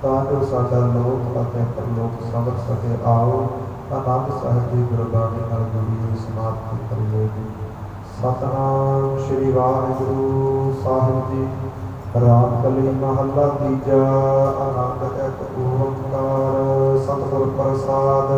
ਤਾਂ ਜੋ ਸਾਡਾ ਲੋਕ ਅਤੇ ਪਰਲੋਕ ਸਮਝ ਸਕੇ। ਆਓ ਆਨੰਦ ਸਾਹਿਬ ਦੀ ਗੁਰਬਾਣੀ ਨਾਲ ਜੁੜੀ ਸਮਾਪਤੀ ਕਰੀਏ ਜੀ। ਸਤਿਨਾਮ ਸ਼੍ਰੀ ਵਾਹਿਗੁਰੂ ਸਾਹਿਬ ਜੀ। ਰਾਮ ਕਲੀ ਮਹੱਲਾ ਤੀਜਾ। ਆਨੰਦ ਇੱਕ ਓੰਕਾਰ ਸਤਿਗੁਰ ਪ੍ਰਸਾਦ।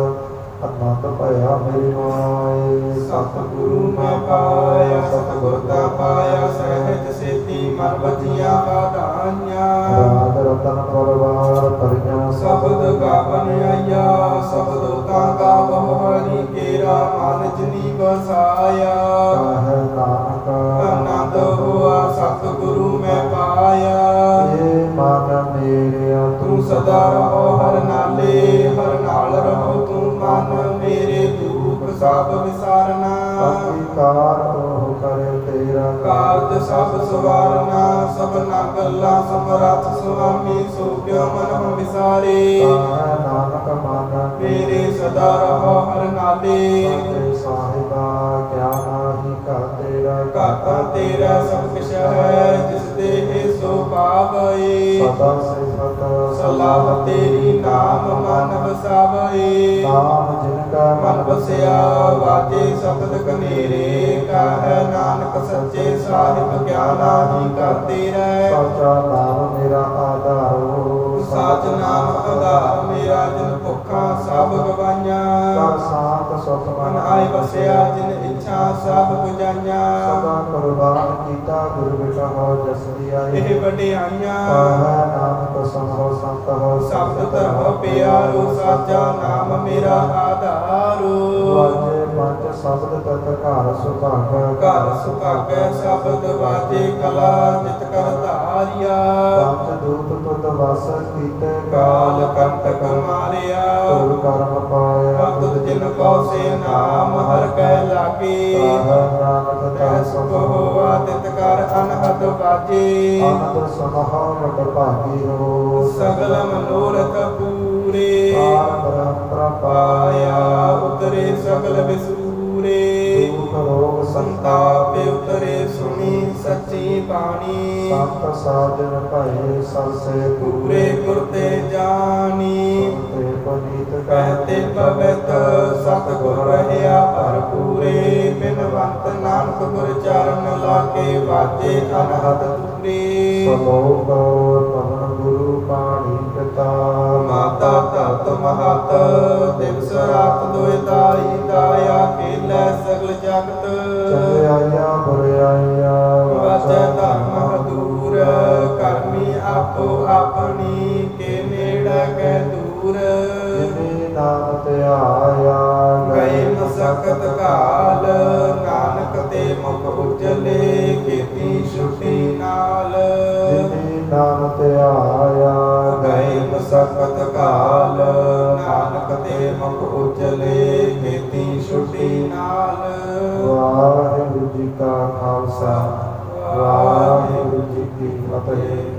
ਆਨੰਦ ਭਇਆ ਮੇਰੀ ਮਾਏ, ਸਤਿਗੁਰੂ ਮੈਂ ਪਾਇਆ, ਸਤਿਗੁਰ ਦਾ ਪਾਇਆ, ਸਹਿਜ ਸੇਤੀ ਮਨ ਵਜੀਆਂ ਬਾਧਾਈਆਂ। ਰਾਗ ਰਤਨ ਪਰਵਾਰ ਭਰੀਆਂ, ਸ਼ਬਦ ਗਾਵਨ ਆਇਆ, ਸ਼ਬਦ ਤਾਂ ਗਾਵਹੁ ਹਰੀ ਕੇਰਾ, ਮਨ ਜਿਨੀ ਵਸਾਇਆ। ਕਾਹੈ ਨਾਨਕ ਆਨੰਦ ਹੋਆ ਸਤਿਗੁਰੂ ਮੈਂ ਪਾਇਆ। ਇਹ ਮਨ ਮੇਰਿਆ ਤੂੰ ਸਦਾ ਰਹੋ ਹਰ ਨਾਲੇ, ਹਰ ਨਾਲ ਰਹੋ ਤੂੰ ਮਨ ਮੇਰੇ, ਦੁਖ ਸਭ ਵਿਸਾਰਨਾ। ਅੰਗੀਕਾਰ ਉਹ ਕਰੇ ਤੇਰਾ, ਕਾਰਜ ਸਭ ਸਵਾਰਨਾ। ਸਭਨਾ ਗੱਲਾਂ ਸਮਰੱਥ ਸੁਆਮੀ, ਸੋ ਕਿਉ ਮਨ ਹਮ ਵਿਸਾਰੇ। ਕਾਹੈ ਨਾਨਕ ਮਨ ਮੇਰੇ ਸਦਾ ਰਹੋ ਹਰ ਨਾਲੇ। ਸਾਡੇ ਸਾਹਿਬਾ ਕਿਆ ਨਾਹੀ ਘਰ ਤੇਰਾ, ਕਾਤਾ ਤੇਰਾ ਸਭ ਕਿਛ ਹੈ, ਜਿਸ ਦੇਹ ਸੋ ਪਾਵੈ। ਸਦਾ ਸਿਫਤ ਸਲਾਹ ਤੇਰੀ ਨਾਮ ਮਨ ਵਸਾਵੈ। ਨਾਮ ਜਿਨ ਕਾ ਮਨ ਵਸਿਆ ਵਾਜੇ ਸ਼ਬਦ ਕਨੇਰੇ, ਕਾਹੈ ਨਾਨਕ ਸੱਚੇ ਸਾਹਿਬ ਕਿਆ ਨਾਹੀ ਕਰਤੇ ਰਹਿ। ਸੱਚਾ ਨਾਮ ਮੇਰਾ ਆਧਾਰੋ, ਸਾਚ ਨਾਮ ਆਧਾਰ ਮੇਰਾ, ਜਿਨ ਭੁੱਖਾਂ ਸਭ ਗਵਾਈਆਂ। ਕਰ ਸਾਥ ਸੁਖ ਮਨ ਮਨ ਆਏ ਵਸਿਆ, ਜਿਨ ਇੱਛਾ ਸਭ ਪੁਜਾਈਆਂ। ਸਦਾ ਕੁਰਬਾਨ ਕੀਤਾ ਗੁਰ ਬਿਟਹੁ ਜਸ ਦਿਆਈ। ਇਹ ਵਡਿਆਈਆਂ ਪਾਵੈ ਨਾਨਕ ਸੰਭੋ ਸੰਤ ਹੋ ਸਬਦ ਧਰਮ ਪਿਆਰੋ, ਸਾਚਾ ਨਾਮ ਮੇਰਾ ਆਧਾਰੋ। ਵਾਜੇ ਪੰਜ ਸ਼ਬਦ ਤਤ ਘਰ ਸੁਭਾਗੈ। ਘਰ ਸੁਭਾਗੈ ਸ਼ਬਦ ਵਾਜੇ, ਕਲਾ ਜਿਤ ਕਰ ਧਾਰਿਆ। ਪੰਜ ਦੂਤ ਤੁਧ ਵਸ ਕੀਤੇ ਕਾਲ ਕੰਟਕ ਮਾਰਿਆ। ਤੁਰ ਕਰਮ ਪਾਇਆ ਤੁਧ ਜਿਨ ਕੋ ਸੇ ਨਾਮ ਹਰ ਕੈ ਲਾਗੇ। ਪਾਵੈ ਨਾਨਕ ਤੈ ਤੈ ਸੁਖ ਸੁਖ ਹੋਆ ਤਿਤ ਕਰ ਅਨਹਦ ਬਾਜੇ। ਆਨੰਦ ਸਮਹਾ ਵਡ ਭਾਗੀ ਹੋ ਸਗਲ ਮਨੋਰਥ ਪੂਰੇ। ਪਾਰ ਬ੍ਰਹਮ ਪਾਇਆ ਪ੍ਰਪਾਇਆ ਉਤਰੇ ਸਗਲ ਵਿਸੂਰੇ। ਦੁਖ ਰੋਗ ਸੰਤਾਪ ਉਤਰੇ ਸੁਣੀ ਸੱਚੀ ਬਾਣੀ। ਸੰਤ ਸਾਜਨ ਭਏ ਸਭ ਸੇ ਪੂਰੇ ਗੁਰ ਤੇ ਜਾਣੀ। ਤੇ ਪਨੀਤ ਕਹਤੇ ਪਵਿੱਤ ਸਤਿਗੁਰ ਰਹਿਆ ਭਰਪੂਰੇ। ਬਿਨਵੰਤ ਨਾਨਕ ਗੁਰ ਚਰਨ ਲਾਗੇ, ਵਾਜੇ ਅਨਹਦ ਤੂਰੇ। ਸਲੋਕ ਪਵਨ ਗੁਰੂ ਪਾਣੀ ਪਿਤਾ ਮਾਤਾ ਧਰਤ ਮਹਤ, ਦਿਵਸ ਰਾਤ ਦੁਇ ਤਾਈ। ਦਾਇਆ ਖੇਲੇ ਸਗਲ ਜਗਤ, ਚੰਗਿਆਈਆ ਬੁਰਿਆਈਆ ਵਾਜੈ ਧਰਮ ਦੂਰ। ਕਰਮੀ ਆਪੋ ਆਪਣੀ, ਕੇ ਨੇੜੇ ਕੈ ਦੂਰ। ਜਿਨੇ ਨਾਮ ਧਿਆਇਆ ਗਏ ਮਸਕਤ ਕਾਲ, ਨਾਨਕ ਤੇ ਮੁਖ ਉਜਲੇ। ਕੀਤੀ ਛੁਟੀ ਨਾਲ, ਜਿਨੇ ਨਾਮ ਧਿਆਇਆ ਗਏ ਮਸਕਤ ਕਾਲ। ਨਾਨਕ ਤੇ ਮੁਖ ਉਜਲੇ। ਕੀਤੀ ਛੁਟੀ ਨਾਲ। ਵਾਹਿਗੁਰੂ ਜੀ ਕਾ ਖਾਲਸਾ ਵਾਹਿਗੁਰੂ ਜੀ ਕੀ ਫਤਿਹ।